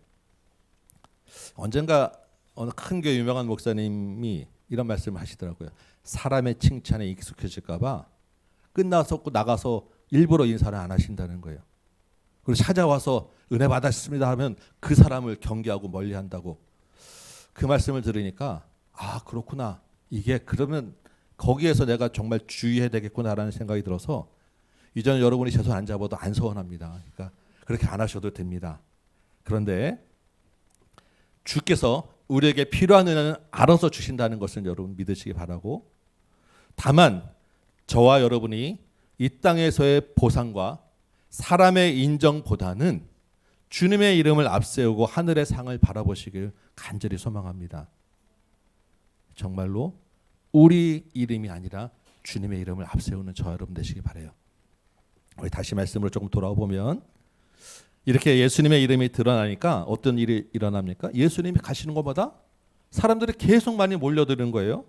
언젠가 어느 큰 교회 유명한 목사님이 이런 말씀을 하시더라고요. 사람의 칭찬에 익숙해질까 봐 끝나서 나가서 일부러 인사를 안 하신다는 거예요. 그리고 찾아와서 은혜 받았습니다 하면 그 사람을 경계하고 멀리한다고. 그 말씀을 들으니까 아, 그렇구나, 이게 그러면 거기에서 내가 정말 주의해야 되겠구나라는 생각이 들어서 이제는 여러분이 제 손 안 잡아도 안 서운합니다. 그러니까 그렇게 안 하셔도 됩니다. 그런데 주께서 우리에게 필요한 은혜는 알아서 주신다는 것을 여러분 믿으시기 바라고, 다만 저와 여러분이 이 땅에서의 보상과 사람의 인정보다는 주님의 이름을 앞세우고 하늘의 상을 바라보시길 간절히 소망합니다. 정말로 우리 이름이 아니라 주님의 이름을 앞세우는 저 여러분 되시기 바라요. 우리 다시 말씀으로 조금 돌아보면 이렇게 예수님의 이름이 드러나니까 어떤 일이 일어납니까? 예수님이 가시는 것마다 사람들이 계속 많이 몰려드는 거예요.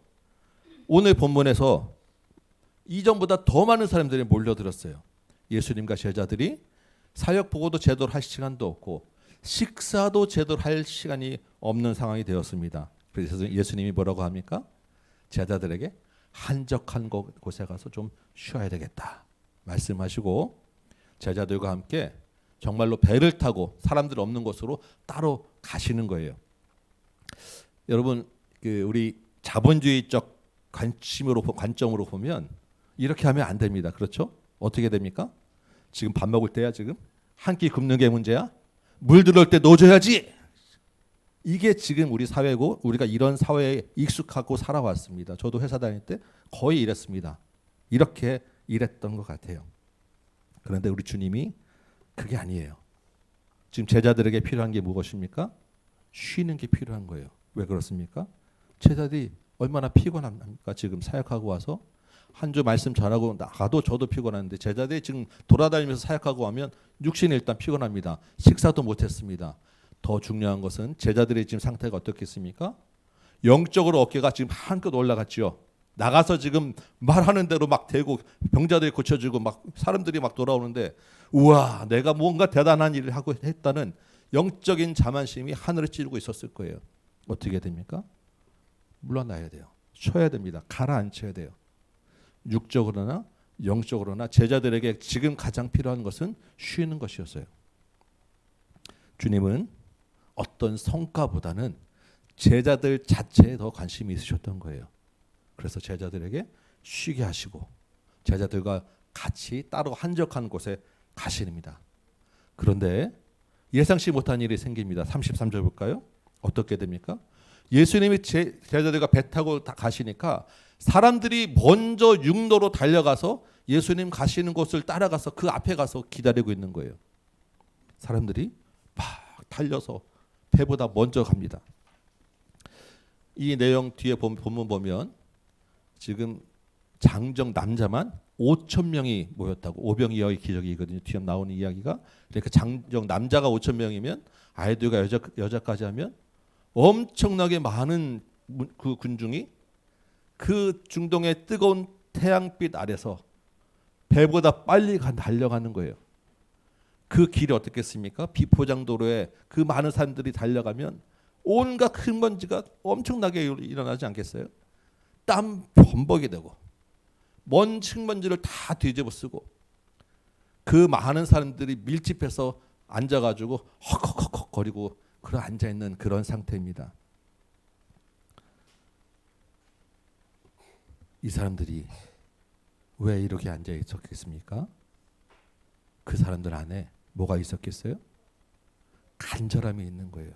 오늘 본문에서 이전보다 더 많은 사람들이 몰려들었어요. 예수님과 제자들이 사역 보고도 제대로 할 시간도 없고 식사도 제대로 할 시간이 없는 상황이 되었습니다. 그래서 예수님이 뭐라고 합니까? 제자들에게 한적한 곳에 가서 좀 쉬어야 되겠다 말씀하시고 제자들과 함께 정말로 배를 타고 사람들 없는 곳으로 따로 가시는 거예요. 여러분, 우리 자본주의적 관점으로 보면 이렇게 하면 안 됩니다. 그렇죠? 어떻게 됩니까? 지금 밥 먹을 때야, 지금 한 끼 굶는 게 문제야? 물 들어올 때 넣어줘야지. 이게 지금 우리 사회고 우리가 이런 사회에 익숙하고 살아왔습니다. 저도 회사 다닐 때 거의 이랬습니다. 이렇게 일했던 것 같아요. 그런데 우리 주님이 그게 아니에요. 지금 제자들에게 필요한 게 무엇입니까? 쉬는 게 필요한 거예요. 왜 그렇습니까? 제자들이 얼마나 피곤합니까? 지금 사역하고 와서 한 주 말씀 전하고 나가도 저도 피곤한데 제자들이 지금 돌아다니면서 사역하고 하면 육신이 일단 피곤합니다. 식사도 못했습니다. 더 중요한 것은 제자들의 지금 상태가 어떻겠습니까? 영적으로 어깨가 지금 한껏 올라갔지요. 나가서 지금 말하는 대로 막 대고 병자들이 고쳐지고 막 사람들이 막 돌아오는데 우와, 내가 뭔가 대단한 일을 하고 했다는 영적인 자만심이 하늘을 찌르고 있었을 거예요. 어떻게 됩니까? 물러나야 돼요. 쉬어야 됩니다. 가라앉혀야 돼요. 육적으로나 영적으로나 제자들에게 지금 가장 필요한 것은 쉬는 것이었어요. 주님은 어떤 성과보다는 제자들 자체에 더 관심이 있으셨던 거예요. 그래서 제자들에게 쉬게 하시고 제자들과 같이 따로 한적한 곳에 가십니다. 그런데 예상치 못한 일이 생깁니다. 33절 볼까요? 어떻게 됩니까? 예수님이 제자들과 배 타고 가시니까 사람들이 먼저 육로로 달려가서 예수님 가시는 곳을 따라가서 그 앞에 가서 기다리고 있는 거예요. 사람들이 막 달려서 배보다 먼저 갑니다. 이 내용 뒤에 본문 보면 지금 장정 남자만 5,000명이 모였다고, 오병이어의 기적이거든요. 뒤에 나오는 이야기가. 그러니까 장정 남자가 5,000명이면 아이들과 여자까지 하면 엄청나게 많은 그 군중이 그 중동의 뜨거운 태양빛 아래서 배보다 빨리 달려가는 거예요. 그 길이 어떻겠습니까? 비포장도로에 그 많은 사람들이 달려가면 온갖 큰 먼지가 엄청나게 일어나지 않겠어요? 땀 범벅이 되고 흙먼지를 다 뒤집어 쓰고 그 많은 사람들이 밀집해서 앉아가지고 헉헉헉 거리고 그런 앉아있는 그런 상태입니다. 이 사람들이 왜 이렇게 앉아 있었겠습니까? 그 사람들 안에 뭐가 있었겠어요? 간절함이 있는 거예요.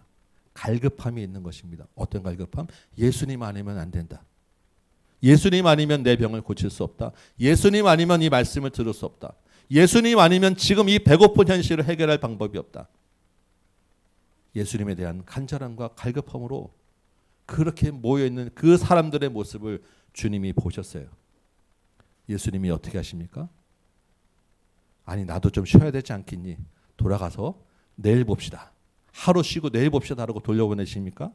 갈급함이 있는 것입니다. 어떤 갈급함? 예수님 아니면 안 된다. 예수님 아니면 내 병을 고칠 수 없다. 예수님 아니면 이 말씀을 들을 수 없다. 예수님 아니면 지금 이 배고픈 현실을 해결할 방법이 없다. 예수님에 대한 간절함과 갈급함으로 그렇게 모여 있는 그 사람들의 모습을 주님이 보셨어요. 예수님이 어떻게 하십니까? 아니 나도 좀 쉬어야 되지 않겠니? 돌아가서 내일 봅시다. 하루 쉬고 내일 봅시다라고 돌려보내십니까?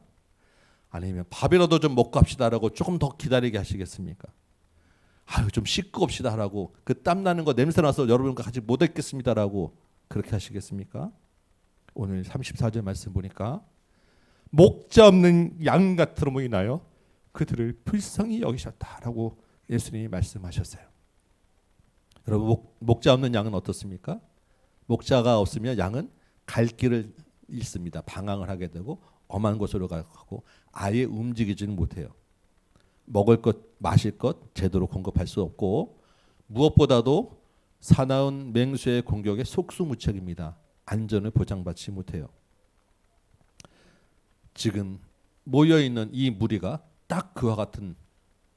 아니면 밥이라도 좀 먹고 합시다라고 조금 더 기다리게 하시겠습니까? 아유 좀 씻고 옵시다라고 그 땀 나는 거 냄새 나서 여러분과 같이 못 있겠습니다라고 그렇게 하시겠습니까? 오늘 34절 말씀 보니까 목자 없는 양 같으로 보이나요? 그들을 불쌍히 여기셨다라고 예수님이 말씀하셨어요. 여러분 목자 없는 양은 어떻습니까? 목자가 없으면 양은 갈 길을 잃습니다. 방황을 하게 되고 엄한 곳으로 가고 아예 움직이지는 못해요. 먹을 것, 마실 것 제대로 공급할 수 없고 무엇보다도 사나운 맹수의 공격에 속수무책입니다. 안전을 보장받지 못해요. 지금 모여있는 이 무리가 딱 그와 같은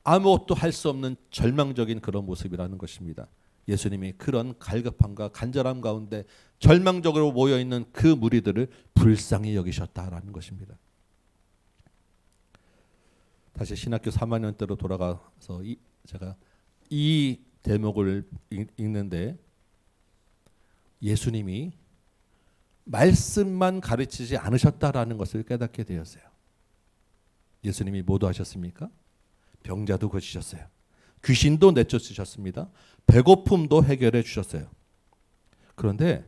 아무것도 할 수 없는 절망적인 그런 모습이라는 것입니다. 예수님이 그런 갈급함과 간절함 가운데 절망적으로 모여있는 그 무리들을 불쌍히 여기셨다라는 것입니다. 다시 신학교 3학년 때로 돌아가서 제가 이 대목을 읽는데 예수님이 말씀만 가르치지 않으셨다라는 것을 깨닫게 되었어요. 예수님이 뭐도 하셨습니까? 병자도 고치셨어요. 귀신도 내쫓으셨습니다. 배고픔도 해결해 주셨어요. 그런데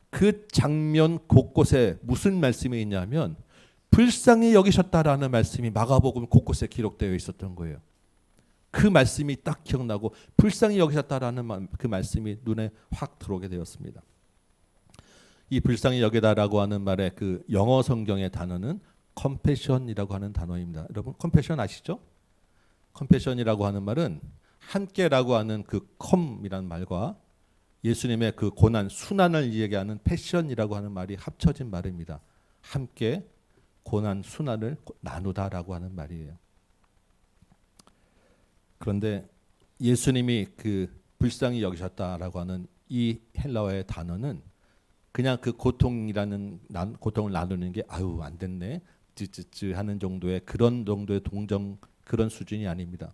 그 장면 곳곳에 무슨 말씀이 있냐면 불쌍히 여기셨다라는 말씀이 마가복음 곳곳에 기록되어 있었던 거예요. 그 말씀이 딱 기억나고 불쌍히 여기셨다라는 그 말씀이 눈에 확 들어오게 되었습니다. 이 불쌍히 여기다라고 하는 말의 그 영어 성경의 단어는 compassion이라고 하는 단어입니다. 여러분 compassion 아시죠? compassion이라고 하는 말은 함께라고 하는 그 com이라는 말과 예수님의 그 고난, 순환을 얘기하는 passion이라고 하는 말이 합쳐진 말입니다. 함께 고난, 순환을 나누다라고 하는 말이에요. 그런데 예수님이 그 불쌍히 여기셨다라고 하는 이 헬라어의 단어는 그냥 그 고통이라는 고통을 나누는 게 아유 안 됐네 쯔쯔쯔 하는 정도의 그런 정도의 동정 그런 수준이 아닙니다.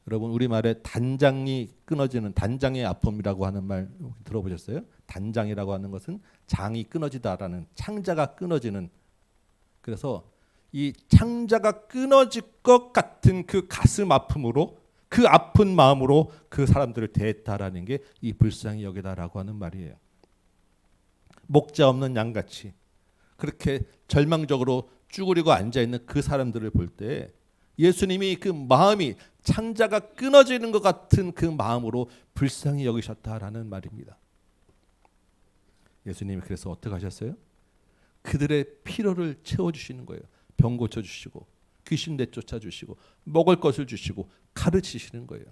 여러분 우리말에 단장이 끊어지는 단장의 아픔이라고 하는 말 들어보셨어요? 단장이라고 하는 것은 장이 끊어지다라는 창자가 끊어지는 그래서 이 창자가 끊어질 것 같은 그 가슴 아픔으로 그 아픈 마음으로 그 사람들을 대했다라는 게 이 불쌍히 여기다라고 하는 말이에요. 목자 없는 양같이 그렇게 절망적으로 쭈그리고 앉아있는 그 사람들을 볼 때 예수님이 그 마음이 창자가 끊어지는 것 같은 그 마음으로 불쌍히 여기셨다라는 말입니다. 예수님이 그래서 어떻게 하셨어요? 그들의 필요를 채워주시는 거예요. 병 고쳐주시고 귀신 내쫓아주시고 먹을 것을 주시고 가르치시는 거예요.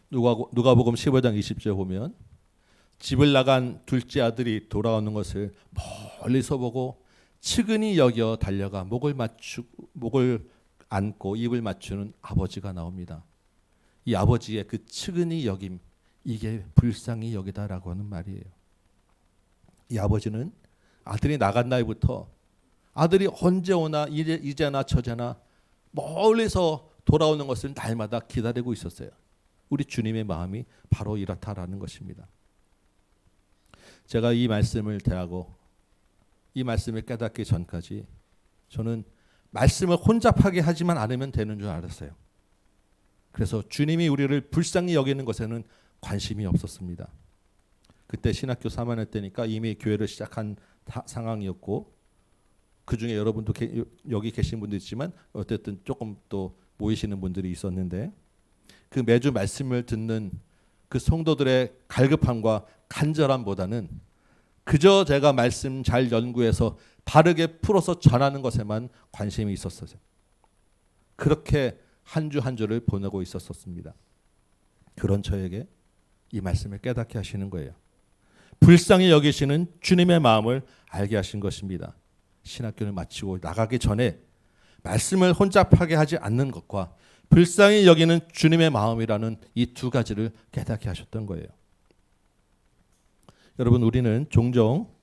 누가복음 15장 20절 보면 집을 나간 둘째 아들이 돌아오는 것을 멀리서 보고 측은히 여겨 달려가 목을 안고 입을 맞추는 아버지가 나옵니다. 이 아버지의 그 측은히 여김 이게 불쌍히 여기다라고 하는 말이에요. 이 아버지는 아들이 나간 날부터 아들이 언제 오나 이제나 저제나 멀리서 돌아오는 것을 날마다 기다리고 있었어요. 우리 주님의 마음이 바로 이렇다라는 것입니다. 제가 이 말씀을 대하고 이 말씀을 깨닫기 전까지 저는 말씀을 혼잡하게 하지만 않으면 되는 줄 알았어요. 그래서 주님이 우리를 불쌍히 여기는 것에는 관심이 없었습니다. 그때 신학교 3학년 때니까 이미 교회를 시작한 상황이었고 그중에 여러분도 여기 계신 분도 있지만 어쨌든 조금 또 모이시는 분들이 있었는데 그 매주 말씀을 듣는 그 성도들의 갈급함과 간절함보다는 그저 제가 말씀 잘 연구해서 바르게 풀어서 전하는 것에만 관심이 있었어요. 그렇게 한 주 한 주를 보내고 있었습니다. 그런 저에게 이 말씀을 깨닫게 하시는 거예요. 불쌍히 여기시는 주님의 마음을 알게 하신 것입니다. 신학교를 마치고 나가기 전에 말씀을 혼잡하게 하지 않는 것과 불쌍히 여기는 주님의 마음이라는 이 두 가지를 깨닫게 하셨던 거예요. 여러분 우리는 종종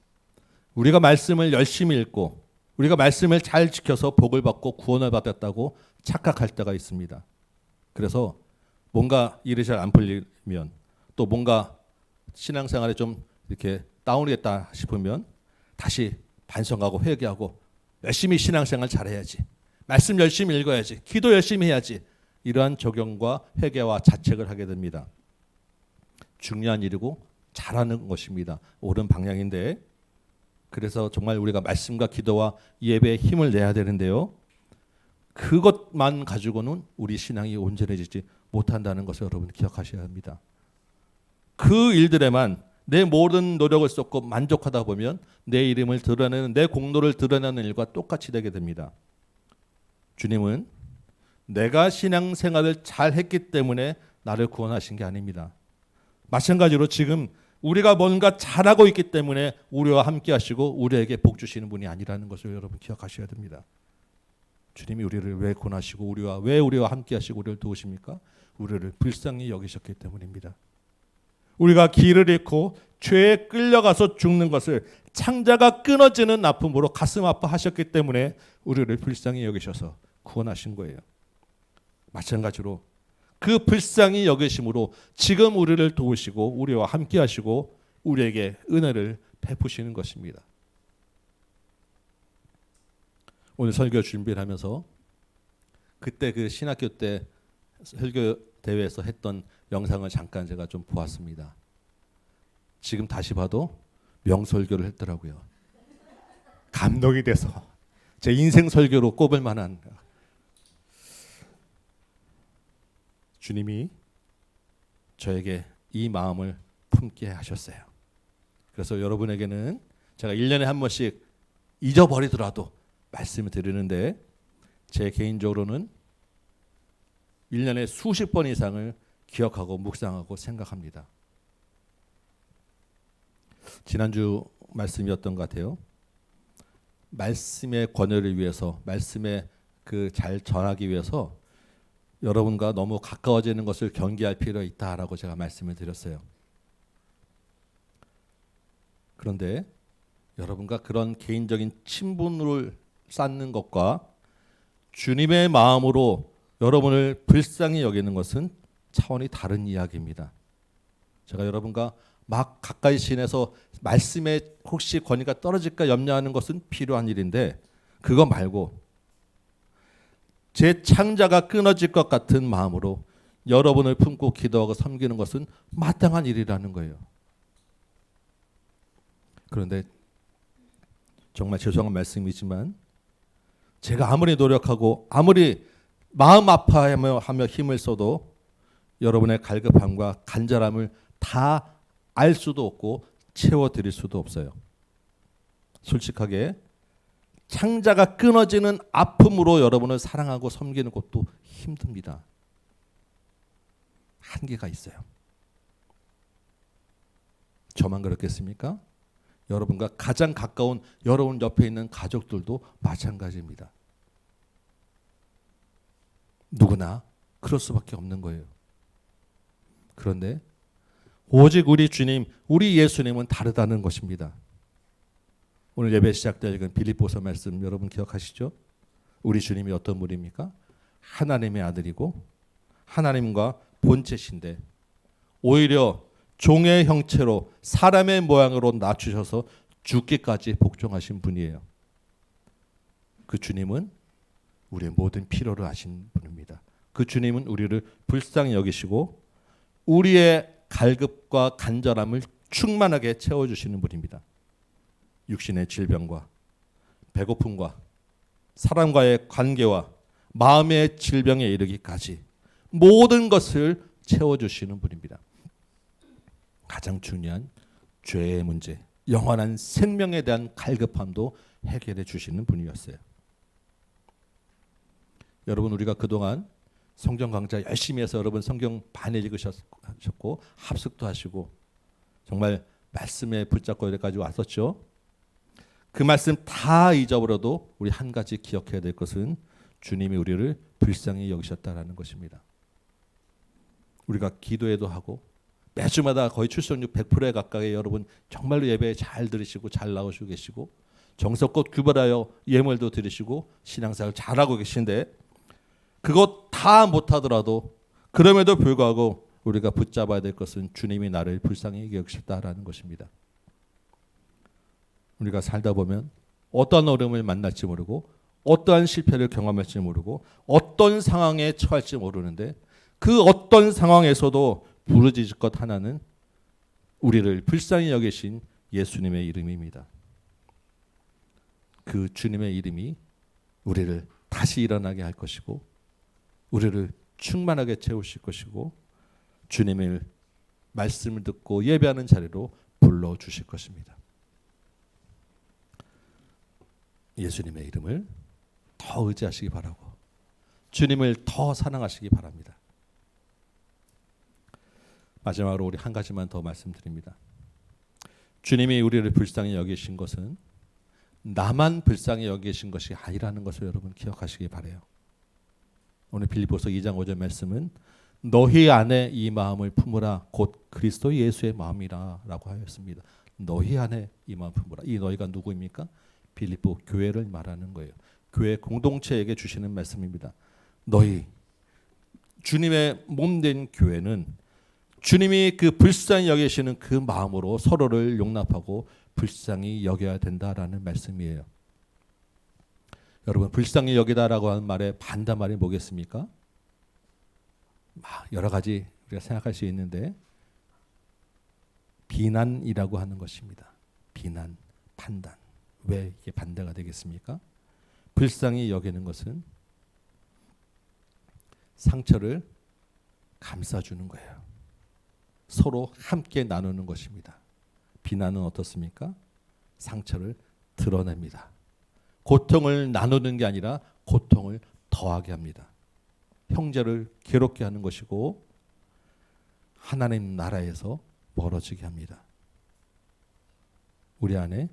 우리가 말씀을 열심히 읽고 우리가 말씀을 잘 지켜서 복을 받고 구원을 받았다고 착각할 때가 있습니다. 그래서 뭔가 일이 잘 안 풀리면 또 뭔가 신앙생활에 좀 이렇게 다운이 됐다 싶으면 다시 반성하고 회개하고 열심히 신앙생활 잘해야지. 말씀 열심히 읽어야지. 기도 열심히 해야지. 이러한 적용과 회개와 자책을 하게 됩니다. 중요한 일이고 잘하는 것입니다. 옳은 방향인데 그래서 정말 우리가 말씀과 기도와 예배에 힘을 내야 되는데요. 그것만 가지고는 우리 신앙이 온전해지지 못한다는 것을 여러분 기억하셔야 합니다. 그 일들에만 내 모든 노력을 쏟고 만족하다 보면 내 이름을 드러내는 내 공로를 드러내는 일과 똑같이 되게 됩니다. 주님은 내가 신앙생활을 잘 했기 때문에 나를 구원하신 게 아닙니다. 마찬가지로 지금 우리가 뭔가 잘하고 있기 때문에 우리와 함께 하시고 우리에게 복 주시는 분이 아니라는 것을 여러분 기억하셔야 됩니다. 주님이 우리를 왜 권하시고 왜 우리와 함께 하시고 우리를 도우십니까? 우리를 불쌍히 여기셨기 때문입니다. 우리가 길을 잃고 죄에 끌려가서 죽는 것을 창자가 끊어지는 아픔으로 가슴 아파하셨기 때문에 우리를 불쌍히 여기셔서 구원하신 거예요. 마찬가지로 그 불쌍히 여기심으로 지금 우리를 도우시고 우리와 함께 하시고 우리에게 은혜를 베푸시는 것입니다. 오늘 설교 준비를 하면서 그때 그 신학교 때 설교 대회에서 했던 영상을 잠깐 제가 좀 보았습니다. 지금 다시 봐도 명설교를 했더라고요. 감동이 돼서 제 인생 설교로 꼽을 만한. 주님이 저에게 이 마음을 품게 하셨어요. 그래서 여러분에게는 제가 1년에 한 번씩 잊어버리더라도 말씀을 드리는데 제 개인적으로는 1년에 수십 번 이상을 기억하고 묵상하고 생각합니다. 지난주 말씀이었던 것 같아요. 말씀의 권위를 위해서, 말씀의 그 잘 전하기 위해서 여러분과 너무 가까워지는 것을 경계할 필요가 있다라고 제가 말씀을 드렸어요. 그런데 여러분과 그런 개인적인 친분을 쌓는 것과 주님의 마음으로 여러분을 불쌍히 여기는 것은 차원이 다른 이야기입니다. 제가 여러분과 막 가까이 지내서 말씀에 혹시 권위가 떨어질까 염려하는 것은 필요한 일인데 그거 말고 제 창자가 끊어질 것 같은 마음으로 여러분을 품고 기도하고 섬기는 것은 마땅한 일이라는 거예요. 그런데 정말 죄송한 말씀이지만 제가 아무리 노력하고 아무리 마음 아파하며 힘을 써도 여러분의 갈급함과 간절함을 다 알 수도 없고 채워드릴 수도 없어요. 솔직하게 창자가 끊어지는 아픔으로 여러분을 사랑하고 섬기는 것도 힘듭니다. 한계가 있어요. 저만 그렇겠습니까? 여러분과 가장 가까운 여러분 옆에 있는 가족들도 마찬가지입니다. 누구나 그럴 수밖에 없는 거예요. 그런데 오직 우리 주님, 우리 예수님은 다르다는 것입니다. 오늘 예배 시작 때 읽은 빌립보서 말씀 여러분 기억하시죠? 우리 주님이 어떤 분입니까? 하나님의 아들이고 하나님과 본체신데 오히려 종의 형체로 사람의 모양으로 낮추셔서 죽기까지 복종하신 분이에요. 그 주님은 우리의 모든 필요를 아신 분입니다. 그 주님은 우리를 불쌍히 여기시고 우리의 갈급과 간절함을 충만하게 채워주시는 분입니다. 육신의 질병과 배고픔과 사람과의 관계와 마음의 질병에 이르기까지 모든 것을 채워주시는 분입니다. 가장 중요한 죄의 문제, 영원한 생명에 대한 갈급함도 해결해 주시는 분이었어요. 여러분 우리가 그동안 성경 강좌 열심히 해서 여러분 성경 많이 읽으셨고 합숙도 하시고 정말 말씀에 붙잡고 여기까지 왔었죠. 그 말씀 다 잊어버려도 우리 한 가지 기억해야 될 것은 주님이 우리를 불쌍히 여기셨다라는 것입니다. 우리가 기도회도 하고 매주마다 거의 출석률 100%에 가까이 여러분 정말로 예배에 잘 들으시고 잘 나오시고 계시고 정성껏 구별하여 예물도 드리시고 신앙생활 잘하고 계신데 그것 다 못하더라도 그럼에도 불구하고 우리가 붙잡아야 될 것은 주님이 나를 불쌍히 여기셨다라는 것입니다. 우리가 살다 보면 어떠한 어려움을 만날지 모르고 어떠한 실패를 경험할지 모르고 어떤 상황에 처할지 모르는데 그 어떤 상황에서도 부르짖을 것 하나는 우리를 불쌍히 여기신 예수님의 이름입니다. 그 주님의 이름이 우리를 다시 일어나게 할 것이고 우리를 충만하게 채우실 것이고 주님의 말씀을 듣고 예배하는 자리로 불러주실 것입니다. 예수님의 이름을 더 의지하시기 바라고 주님을 더 사랑하시기 바랍니다. 마지막으로 우리 한 가지만 더 말씀드립니다. 주님이 우리를 불쌍히 여기신 것은 나만 불쌍히 여기신 것이 아니라는 것을 여러분 기억하시기 바라요. 오늘 빌립보서 2장 5절 말씀은 너희 안에 이 마음을 품으라 곧 그리스도 예수의 마음이라 라고 하였습니다. 너희 안에 이 마음 품으라. 이 너희가 누구입니까? 빌립보 교회를 말하는 거예요. 교회 공동체에게 주시는 말씀입니다. 너희 주님의 몸된 교회는 주님이 그 불쌍히 여기시는 그 마음으로 서로를 용납하고 불쌍히 여겨야 된다라는 말씀이에요. 여러분 불쌍히 여기다라고 하는 말의 반대말이 뭐겠습니까? 여러 가지 우리가 생각할 수 있는데 비난이라고 하는 것입니다. 비난, 판단. 왜 이게 반대가 되겠습니까? 불쌍히 여기는 것은 상처를 감싸주는 거예요. 서로 함께 나누는 것입니다. 비난은 어떻습니까? 상처를 드러냅니다. 고통을 나누는 게 아니라 고통을 더하게 합니다. 형제를 괴롭게 하는 것이고 하나님 나라에서 멀어지게 합니다. 우리 안에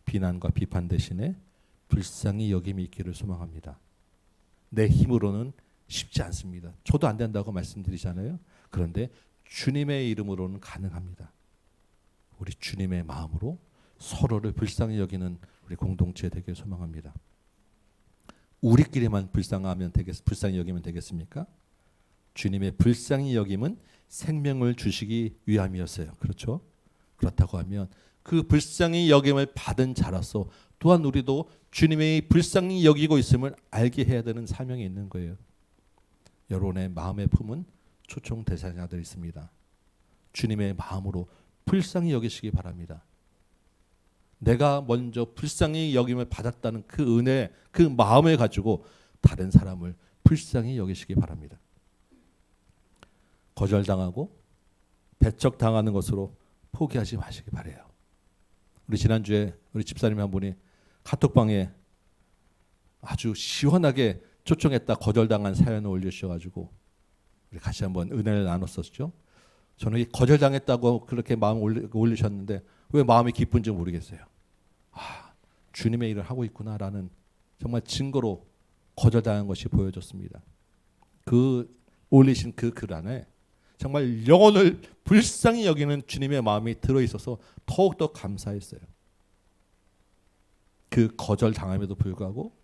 비난과 비판 대신에 불쌍히 여김이 있기를 소망합니다. 내 힘으로는 쉽지 않습니다. 저도 안 된다고 말씀드리잖아요. 그런데 주님의 이름으로는 가능합니다. 우리 주님의 마음으로 서로를 불쌍히 여기는 우리 공동체 되길 소망합니다. 우리끼리만 불쌍히 여기면 되겠습니까? 주님의 불쌍히 여김은 생명을 주시기 위함이었어요. 그렇죠? 그렇다고 하면 그 불쌍히 여김을 받은 자로서 또한 우리도 주님의 불쌍히 여기고 있음을 알게 해야 되는 사명이 있는 거예요. 여러분의 마음의 품은 초청 대상자들이 있습니다. 주님의 마음으로 불쌍히 여기시기 바랍니다. 내가 먼저 불쌍히 여김을 받았다는 그 은혜, 그 마음을 가지고 다른 사람을 불쌍히 여기시기 바랍니다. 거절당하고 배척당하는 것으로 포기하지 마시기 바라요. 우리 지난주에 우리 집사님 한 분이 카톡방에 아주 시원하게 초청했다 거절당한 사연을 올려주셔가지고 우리 같이 한번 은혜를 나눴었죠. 저는 이 거절당했다고 그렇게 마음 올리셨는데 왜 마음이 기쁜지 모르겠어요. 주님의 일을 하고 있구나라는 정말 증거로 거절당한 것이 보여졌습니다. 그 올리신 그 글 안에 정말 영혼을 불쌍히 여기는 주님의 마음이 들어있어서 더욱더 감사했어요. 그 거절당함에도 불구하고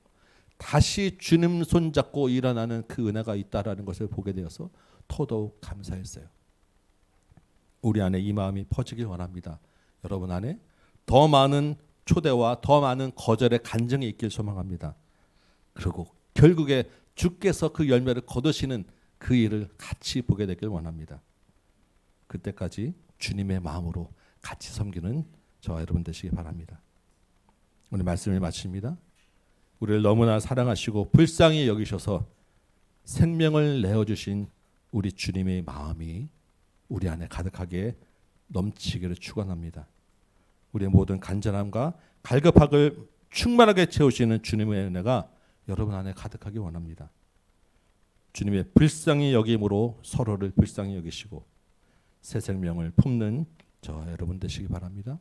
다시 주님 손잡고 일어나는 그 은혜가 있다라는 것을 보게 되어서 더더욱 감사했어요. 우리 안에 이 마음이 퍼지길 원합니다. 여러분 안에 더 많은 초대와 더 많은 거절의 간증이 있길 소망합니다. 그리고 결국에 주께서 그 열매를 거두시는 그 일을 같이 보게 되길 원합니다. 그때까지 주님의 마음으로 같이 섬기는 저와 여러분 되시기 바랍니다. 오늘 말씀을 마칩니다. 우리를 너무나 사랑하시고 불쌍히 여기셔서 생명을 내어주신 우리 주님의 마음이 우리 안에 가득하게 넘치기를 축원합니다. 우리의 모든 간절함과 갈급함을 충만하게 채우시는 주님의 은혜가 여러분 안에 가득하기 원합니다. 주님의 불쌍히 여김으로 서로를 불쌍히 여기시고 새 생명을 품는 저 여러분 되시기 바랍니다.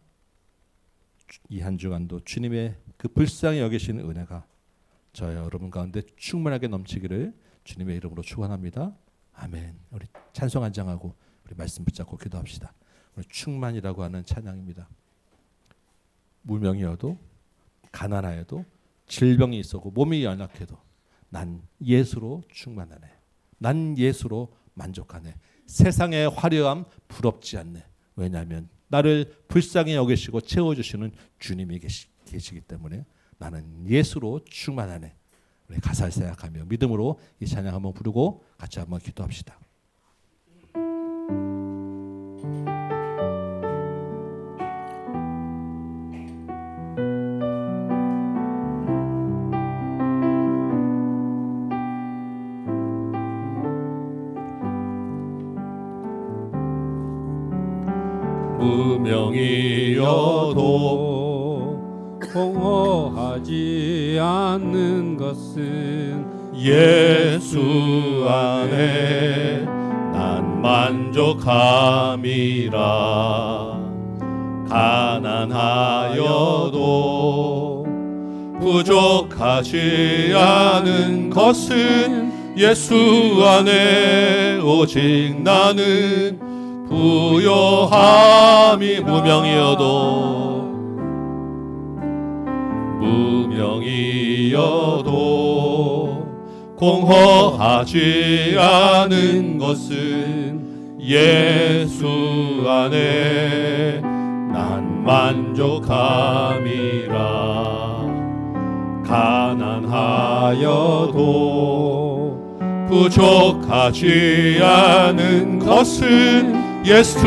이 한 주간도 주님의 그 불쌍히 여기시는 은혜가 저 여러분 가운데 충만하게 넘치기를 주님의 이름으로 축원합니다. 아멘. 우리 찬송 한장하고 우리 말씀 붙잡고 기도합시다. 오늘 충만이라고 하는 찬양입니다. 무명이어도 가난하여도 질병이 있어도 몸이 연약해도 난 예수로 충만하네. 난 예수로 만족하네. 세상의 화려함 부럽지 않네. 왜냐하면 나를 불쌍히 여기시고 채워주시는 주님이 계시기 때문에 나는 예수로 충만하네. 우리 가사를 생각하며 믿음으로 이 찬양 한번 부르고 같이 한번 기도합시다. 무명이어도 공허하지 않는 것은 예수 안에 난 만족함이라. 가난하여도 부족하지 않은 것은 예수 안에 오직 나는 부요함이. 무명이어도 공허하지 않은 것은 예수 안에 난 만족함이라. 가난하여도 부족하지 않은 것은 예수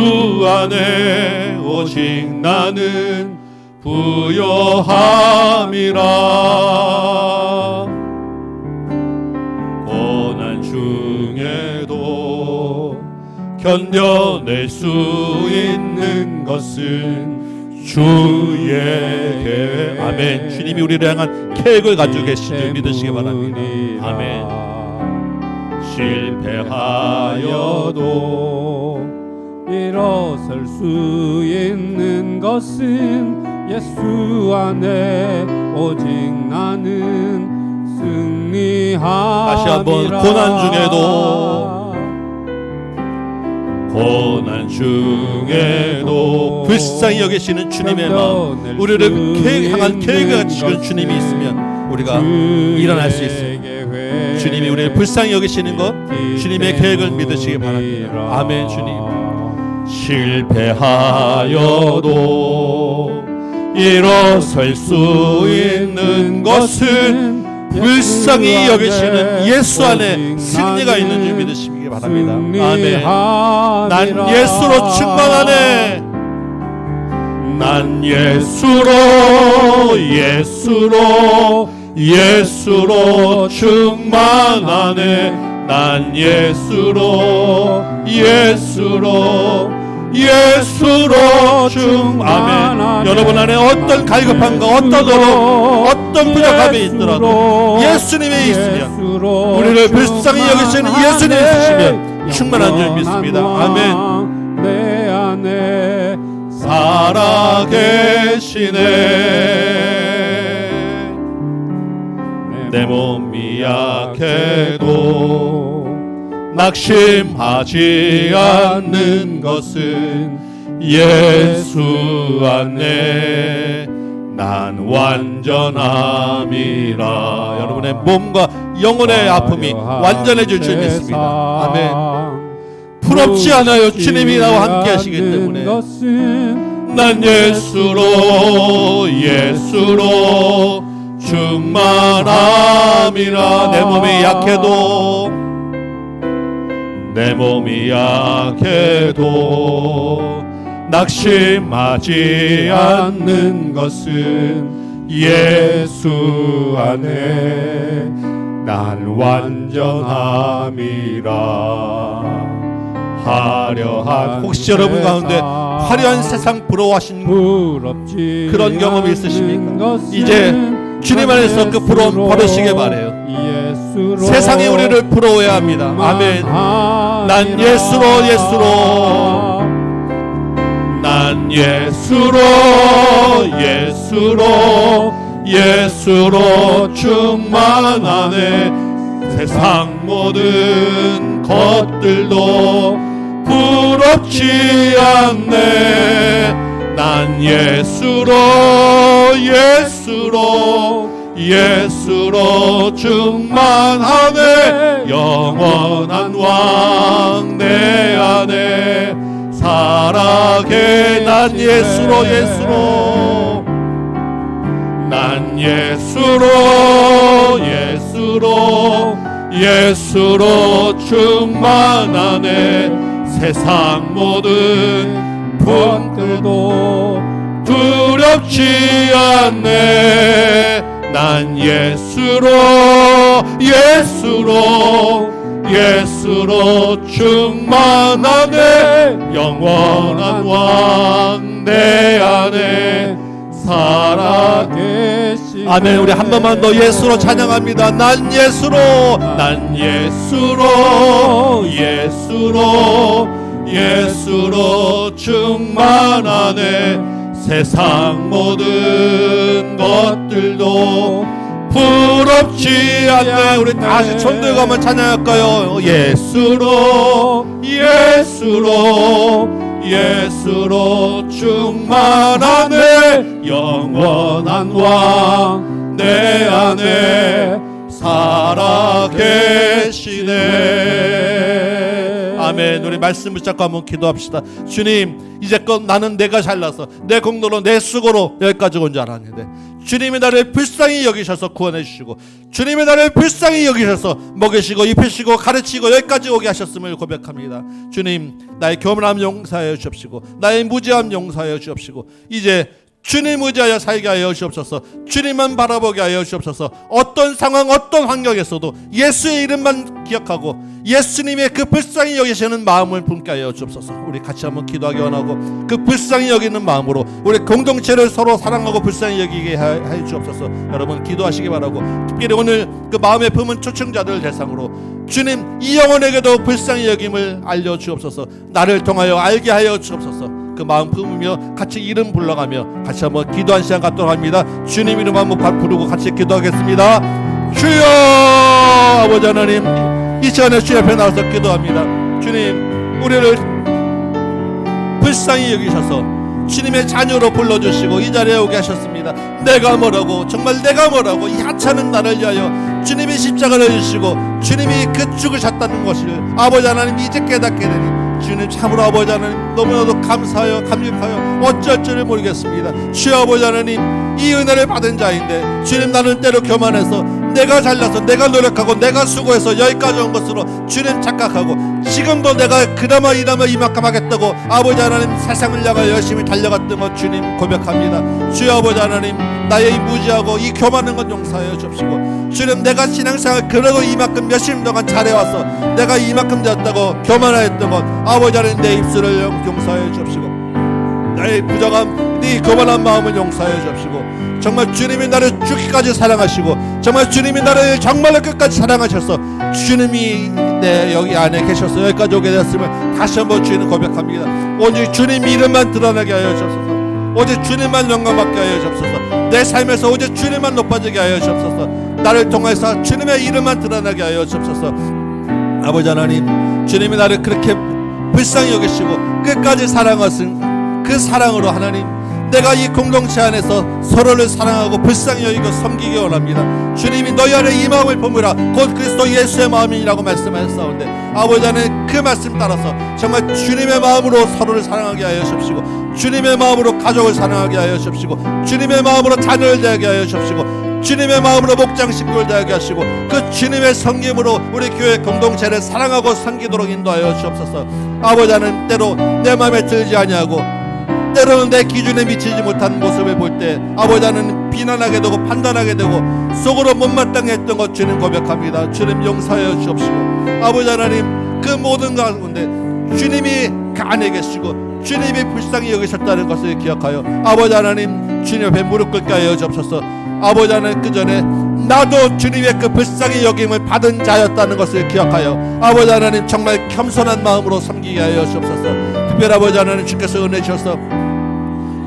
안에 오직 나는 부요함이라. 고난 중에도 견뎌낼 수 있는 것은 주의 계획. 아멘. 주님이 우리를 향한 계획을 가지고 계신 줄 믿으시기 바랍니다. 아멘. 실패하여도 일어설 수 있는 것은 예수 안에 오직 나는 승리함이라. 다시 한번 고난 중에도 불쌍히 여기시는 주님의 마음, 우리를 향한 계획을 가지시는 주님이 있으면 우리가 일어날 수 있습니다. 주님이 우리를 불쌍히 여기시는 것, 주님의 계획을 믿으시기 바랍니다. 아멘. 주님. 실패하여도 일어설 수 있는 것은 불쌍히 여기시는 예수 안에 승리가 있는 줄 믿으시기 바랍니다. 아멘. 난 예수로 충만하네. 난 예수로 충만하네. 난 예수로 아멘. 여러분 안에 어떤 갈급함과 어떤 어려움, 어떤 부족함이 있더라도 예수님이 있으면, 우리를 불쌍히 여기시는 예수님이 있으시면 충만한 줄 믿습니다. 아멘. 내 안에 살아계시네. 내 몸이 약해도 낙심하지 않는 것은 예수 안에 난 완전함이라. 여러분의 몸과 영혼의 아픔이 완전해질 줄 믿습니다. 아멘. 부럽지 않아요. 주님이 나와 함께 하시기 때문에. 난 예수로 충만함이라. 내 몸이 약해도 낙심하지 않는 것은 예수 안에 난 완전함이라. 화려한, 혹시 여러분 가운데 화려한 세상 부러워하신 그런 경험이 있으십니까? 이제 주님 안에서 그 부러움 버리시길 바래요. 세상이 우리를 부러워해야 합니다. 아멘. 난 예수로 충만하네. 세상 모든 것들도 부럽지 않네. 난 예수로 충만하네. 영원한 왕 내 안에 살아계. 난 예수로 충만하네. 세상 모든 분들도 두렵지 않네. 난 예수로 충만하네. 영원한 왕 내 안에 살아계시네. 아멘. 우리 한 번만 더 예수로 찬양합니다. 난 예수로 충만하네. 세상 모든 것들도 부럽지 않네. 우리 다시 손들고 한번 찬양할까요? 예수로 충만하네. 영원한 왕 내 안에 살아계시네. 아멘. 우리 말씀 붙잡고 한번 기도합시다. 주님, 이제껏 나는 내가 잘나서 내 공로로 내 수고로 여기까지 온 줄 알았는데 주님이 나를 불쌍히 여기셔서 구원해 주시고 주님이 나를 불쌍히 여기셔서 먹이시고 입히시고 가르치고 여기까지 오게 하셨음을 고백합니다. 주님, 나의 교만함 용서하여 주옵시고 나의 무지함 용서하여 주옵시고 이제 주님 의지하여 살게 하여 주옵소서. 주님만 바라보게 하여 주옵소서. 어떤 상황 어떤 환경에서도 예수의 이름만 기억하고 예수님의 그 불쌍히 여기시는 마음을 품게 하여 주옵소서. 우리 같이 한번 기도하기 원하고 그 불쌍히 여기는 마음으로 우리 공동체를 서로 사랑하고 불쌍히 여기게 하여 주옵소서. 여러분 기도하시기 바라고, 특별히 오늘 그 마음에 품은 초청자들 대상으로 주님 이 영혼에게도 불쌍히 여김을 알려 주옵소서. 나를 통하여 알게 하여 주옵소서. 그 마음 품으며 같이 이름 불러가며 같이 한번 기도한 시간 갖도록 합니다. 주님 이름 한번 부르고 같이 기도하겠습니다. 주여, 아버지 하나님, 이 시간에 주 앞에 나와서 기도합니다. 주님, 우리를 불쌍히 여기셔서 주님의 자녀로 불러주시고 이 자리에 오게 하셨습니다. 내가 뭐라고, 정말 내가 뭐라고, 이 하찮은 나를 위하여 주님이 십자가를 주시고 주님이 그 죽으셨다는 것을 아버지 하나님 이제 깨닫게 되니 주님 참으로 아버지 하나님 너무나도 감사하여 감격하여 어쩔 줄을 모르겠습니다. 주여 아버지 하나님, 이 은혜를 받은 자인데 주님 나는 때로 교만해서 내가 잘나서 내가 노력하고 내가 수고해서 여기까지 온 것으로 주님 착각하고 지금도 내가 그나마 이만큼 하겠다고 아버지 하나님 세상을 향하여 열심히 달려갔던 것 주님 고백합니다. 주여 아버지 하나님, 나의 이 무지하고 이 교만한 것 용서하여 주옵시고 주님 내가 신앙생활 그래도 이만큼 몇십 동안 잘해와서 내가 이만큼 되었다고 교만하였던 것 아버지 하나님 내 입술을 용서하여 주옵시고 나의 부정함 네 교만한 마음을 용서하여 주옵시고 정말 주님이 나를 죽기까지 사랑하시고 정말 주님이 나를 정말로 끝까지 사랑하셔서 주님이 내 여기 안에 계셔서 여기까지 오게 되었음을 다시 한번 주님 고백합니다. 오직 주님 이름만 드러나게 하여 주옵소서. 오직 주님만 영광받게 하여 주옵소서. 내 삶에서 오직 주님만 높아지게 하여 주옵소서. 나를 통해서 주님의 이름만 드러나게 하여 주옵소서. 아버지 하나님, 주님이 나를 그렇게 불쌍히 여기시고 끝까지 사랑하신 그 사랑으로 하나님 내가 이 공동체 안에서 서로를 사랑하고 불쌍히 여기고 섬기기 원합니다. 주님이 너희 안에 이 마음을 품으라 곧 그리스도 예수의 마음이라고 말씀하셨사온데 아버지 하나님 그 말씀 따라서 정말 주님의 마음으로 서로를 사랑하게 하여 주옵시고 주님의 마음으로 가족을 사랑하게 하여 주옵시고 주님의 마음으로 자녀를 대하게 하여 주옵시고 주님의 마음으로 목장 식구를 대하게 하시고 그 주님의 섬김으로 우리 교회 공동체를 사랑하고 섬기도록 인도하여 주옵소서. 아버지 하나님, 때로 내 마음에 들지 아니하고 때로는 내 기준에 미치지 못한 모습을 볼 때 아버지 하나님 비난하게 되고 판단하게 되고 속으로 못마땅해 했던 것 주님 고백합니다. 주님 용서하여 주옵시고 아버지 하나님 그 모든 가운데 주님이 그 안에 계시고 주님이 불쌍히 여기셨다는 것을 기억하여 아버지 하나님 주님 앞에 무릎 꿇게 하여 주옵소서. 아버지 하나님 그 전에 나도 주님의 그 불쌍히 여김을 받은 자였다는 것을 기억하여 아버지 하나님 정말 겸손한 마음으로 섬기게 하여 주옵소서. 특별히 아버지 하나님 주께서 은혜 주셔서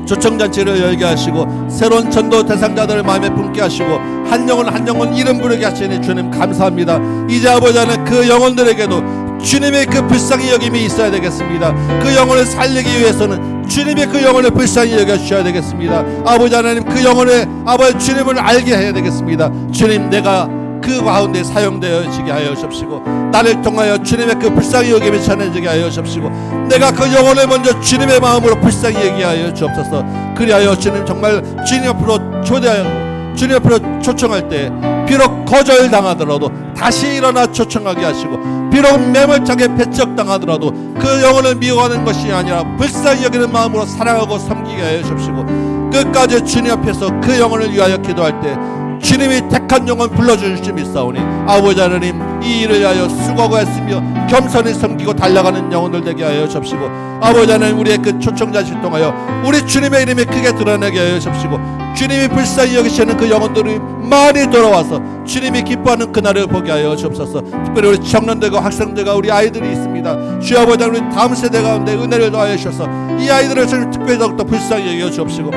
초청잔치를 열게 하시고 새로운 전도 대상자들을 마음에 품게 하시고 한 영혼 이름 부르게 하시니 주님 감사합니다. 이제 아버지 하나님 그 영혼들에게도 주님의 그 불쌍히 여김이 있어야 되겠습니다. 그 영혼을 살리기 위해서는 주님이 그 영혼을 불쌍히 여겨주셔야 되겠습니다. 아버지 하나님, 그 영혼의 아버지 주님을 알게 해야 되겠습니다. 주님, 내가 그 가운데 사용되어지게 하여 주옵시고, 나를 통하여 주님의 그 불쌍히 여김이 전해지게 하여 주옵시고, 내가 그 영혼을 먼저 주님의 마음으로 불쌍히 여기게 하여 주옵소서. 그리하여 주님 정말 주님 앞으로 초대하여 주님 앞으로 초청할 때 비록 거절당하더라도 다시 일어나 초청하게 하시고, 비록 매몰차게 배척당하더라도 그 영혼을 미워하는 것이 아니라 불쌍히 여기는 마음으로 사랑하고 섬기게 하여 주옵시고, 끝까지 주님 앞에서 그 영혼을 위하여 기도할 때 주님이 택한 영혼 불러주실 줄 믿사오니, 아버지 하나님, 이 일을 위하여 수고하고 애쓰며 겸손히 섬기고 달려가는 영혼들 되게 하여 주옵시고, 아버지 하나님, 우리의 그 초청자실 통하여 우리 주님의 이름이 크게 드러나게 하여 주옵시고, 주님이 불쌍히 여기시는 그 영혼들이 많이 돌아와서 주님이 기뻐하는 그날을 보게 하여 주옵소서. 특별히 우리 청년들과 학생들과 우리 아이들이 있습니다. 주여 아버지 하나님, 우리 다음 세대 가운데 은혜를 더하여 주셔서 이 아이들을 특별히 더욱더 불쌍히 여겨 주옵시고,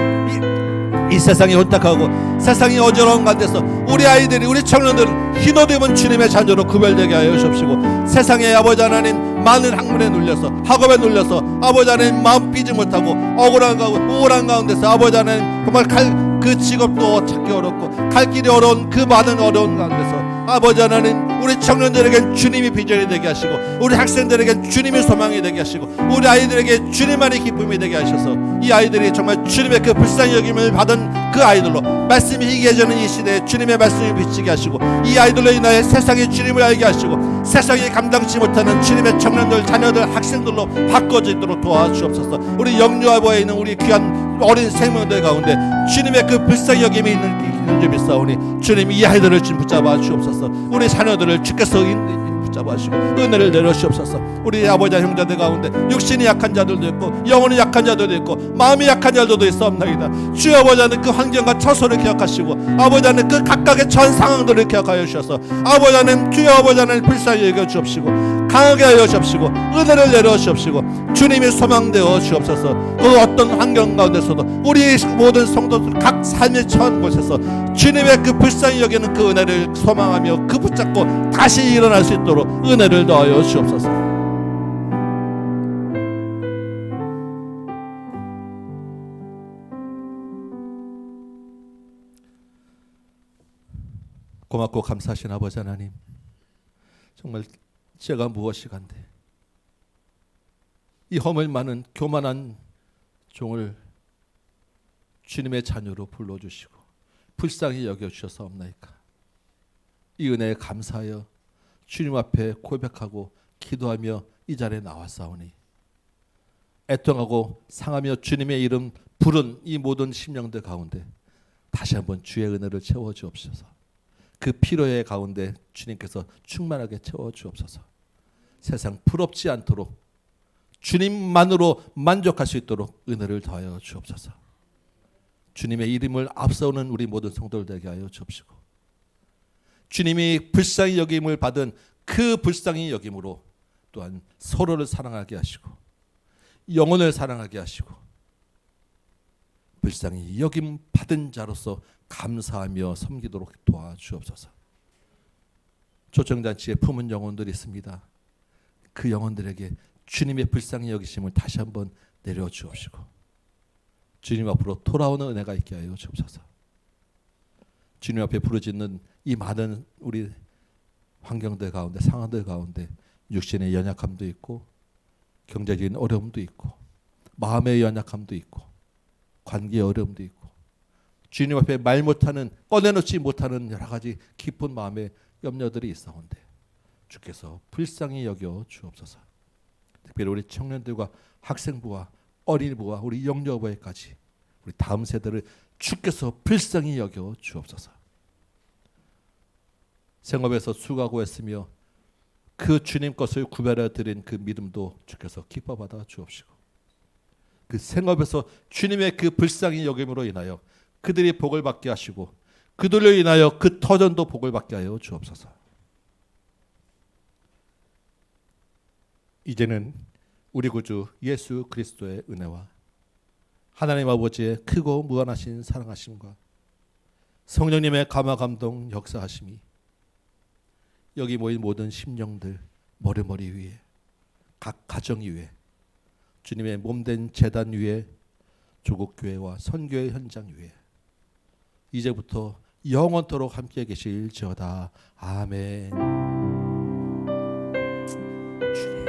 이 세상이 혼탁하고 세상이 어지러운 가운데서 우리 아이들이, 우리 청년들은 흰옷 입은 주님의 자녀로 구별되게 하여 주옵시고, 세상에 아버지 하나님 많은 학문에 눌려서, 학업에 눌려서 아버지 하나님 마음 삐지 못하고 억울한 가운데, 우울한 가운데서 아버지 하나님 정말 그 직업도 찾기 어렵고 갈 길이 어려운 그 많은 어려운 가운데서 아버지 하나님, 우리 청년들에겐 주님이 비전이 되게 하시고, 우리 학생들에겐 주님이 소망이 되게 하시고, 우리 아이들에게 주님만이 기쁨이 되게 하셔서 이 아이들이 정말 주님의 그 불쌍히 여김을 받은 그 아이들로 말씀이 희귀해지는 이 시대에 주님의 말씀이 비치게 하시고, 이 아이들로 인하여 세상이 주님을 알게 하시고, 세상이 감당치 못하는 주님의 청년들, 자녀들, 학생들로 바꿔지도록 도와주옵소서. 우리 영유아부에 있는 우리 귀한 어린 생명들 가운데 주님의 그 불쌍히 여김이 있는 줄 믿사오니, 주님 이 아이들을 좀 붙잡아 주옵소서. 우리 자녀들을 주께서 붙잡아 주시고 은혜를 내려주옵소서. 우리 아버지 형제들 가운데 육신이 약한 자들도 있고 영혼이 약한 자들도 있고 마음이 약한 자들도 있사옵나이다. 주여 아버지 하나님, 그 환경과 처소를 기억하시고, 아버지 하나님 그 각각의 전 상황들을 기억하여 주셔서 아버지 하나님, 주여 아버지 하나님 불쌍히 여겨 주옵시고, 강하게 하여 주옵시고, 은혜를 내려 주옵시고, 주님이 소망되어 주옵소서. 그 어떤 환경 가운데서도 우리 모든 성도들 각 삶의 처한 곳에서 주님의 그 불쌍히 여기는 그 은혜를 소망하며 그 붙잡고 다시 일어날 수 있도록 은혜를 더하여 주옵소서. 고맙고 감사하신 아버지 하나님, 정말 제가 무엇이간데 이 허물 많은 교만한 종을 주님의 자녀로 불러주시고 불쌍히 여겨주셔서옵나이까. 이 은혜에 감사하여 주님 앞에 고백하고 기도하며 이 자리에 나왔사오니, 애통하고 상하며 주님의 이름 부른 이 모든 심령들 가운데 다시 한번 주의 은혜를 채워주옵소서. 그 피로의 가운데 주님께서 충만하게 채워주옵소서. 세상 부럽지 않도록 주님만으로 만족할 수 있도록 은혜를 더하여 주옵소서. 주님의 이름을 앞서오는 우리 모든 성도들 되게 하여 주옵시고, 주님이 불쌍히 여김을 받은 그 불쌍히 여김으로 또한 서로를 사랑하게 하시고 영혼을 사랑하게 하시고 불쌍히 여김 받은 자로서 감사하며 섬기도록 도와주옵소서. 초청잔치에 품은 영혼들이 있습니다. 그 영혼들에게 주님의 불쌍히 여기심을 다시 한번 내려주옵시고 주님 앞으로 돌아오는 은혜가 있게 하여 주옵소서. 주님 앞에 부르짖는 이 많은 우리 환경들 가운데, 상황들 가운데 육신의 연약함도 있고 경제적인 어려움도 있고 마음의 연약함도 있고 관계의 어려움도 있고 주님 앞에 말 못하는, 꺼내놓지 못하는 여러 가지 깊은 마음의 염려들이 있사온데 주께서 불쌍히 여겨 주옵소서. 특별히 우리 청년들과 학생부와 어린이부와 우리 영유아부에까지 우리 다음 세대를 주께서 불쌍히 여겨 주옵소서. 생업에서 수고하고 했으며 그 주님 것을 구별해 드린 그 믿음도 주께서 기뻐 받아 주옵시고, 그 생업에서 주님의 그 불쌍히 여김으로 인하여 그들이 복을 받게 하시고 그들로 인하여 그 터전도 복을 받게 하여 주옵소서. 이제는 우리 구주 예수 그리스도의 은혜와 하나님 아버지의 크고 무한하신 사랑하심과 성령님의 감화 감동 역사하심이 여기 모인 모든 심령들 머리머리 위에, 각 가정 위에, 주님의 몸된 제단 위에, 조국 교회와 선교의 현장 위에 이제부터 영원토록 함께 계실지어다. 아멘. 주님.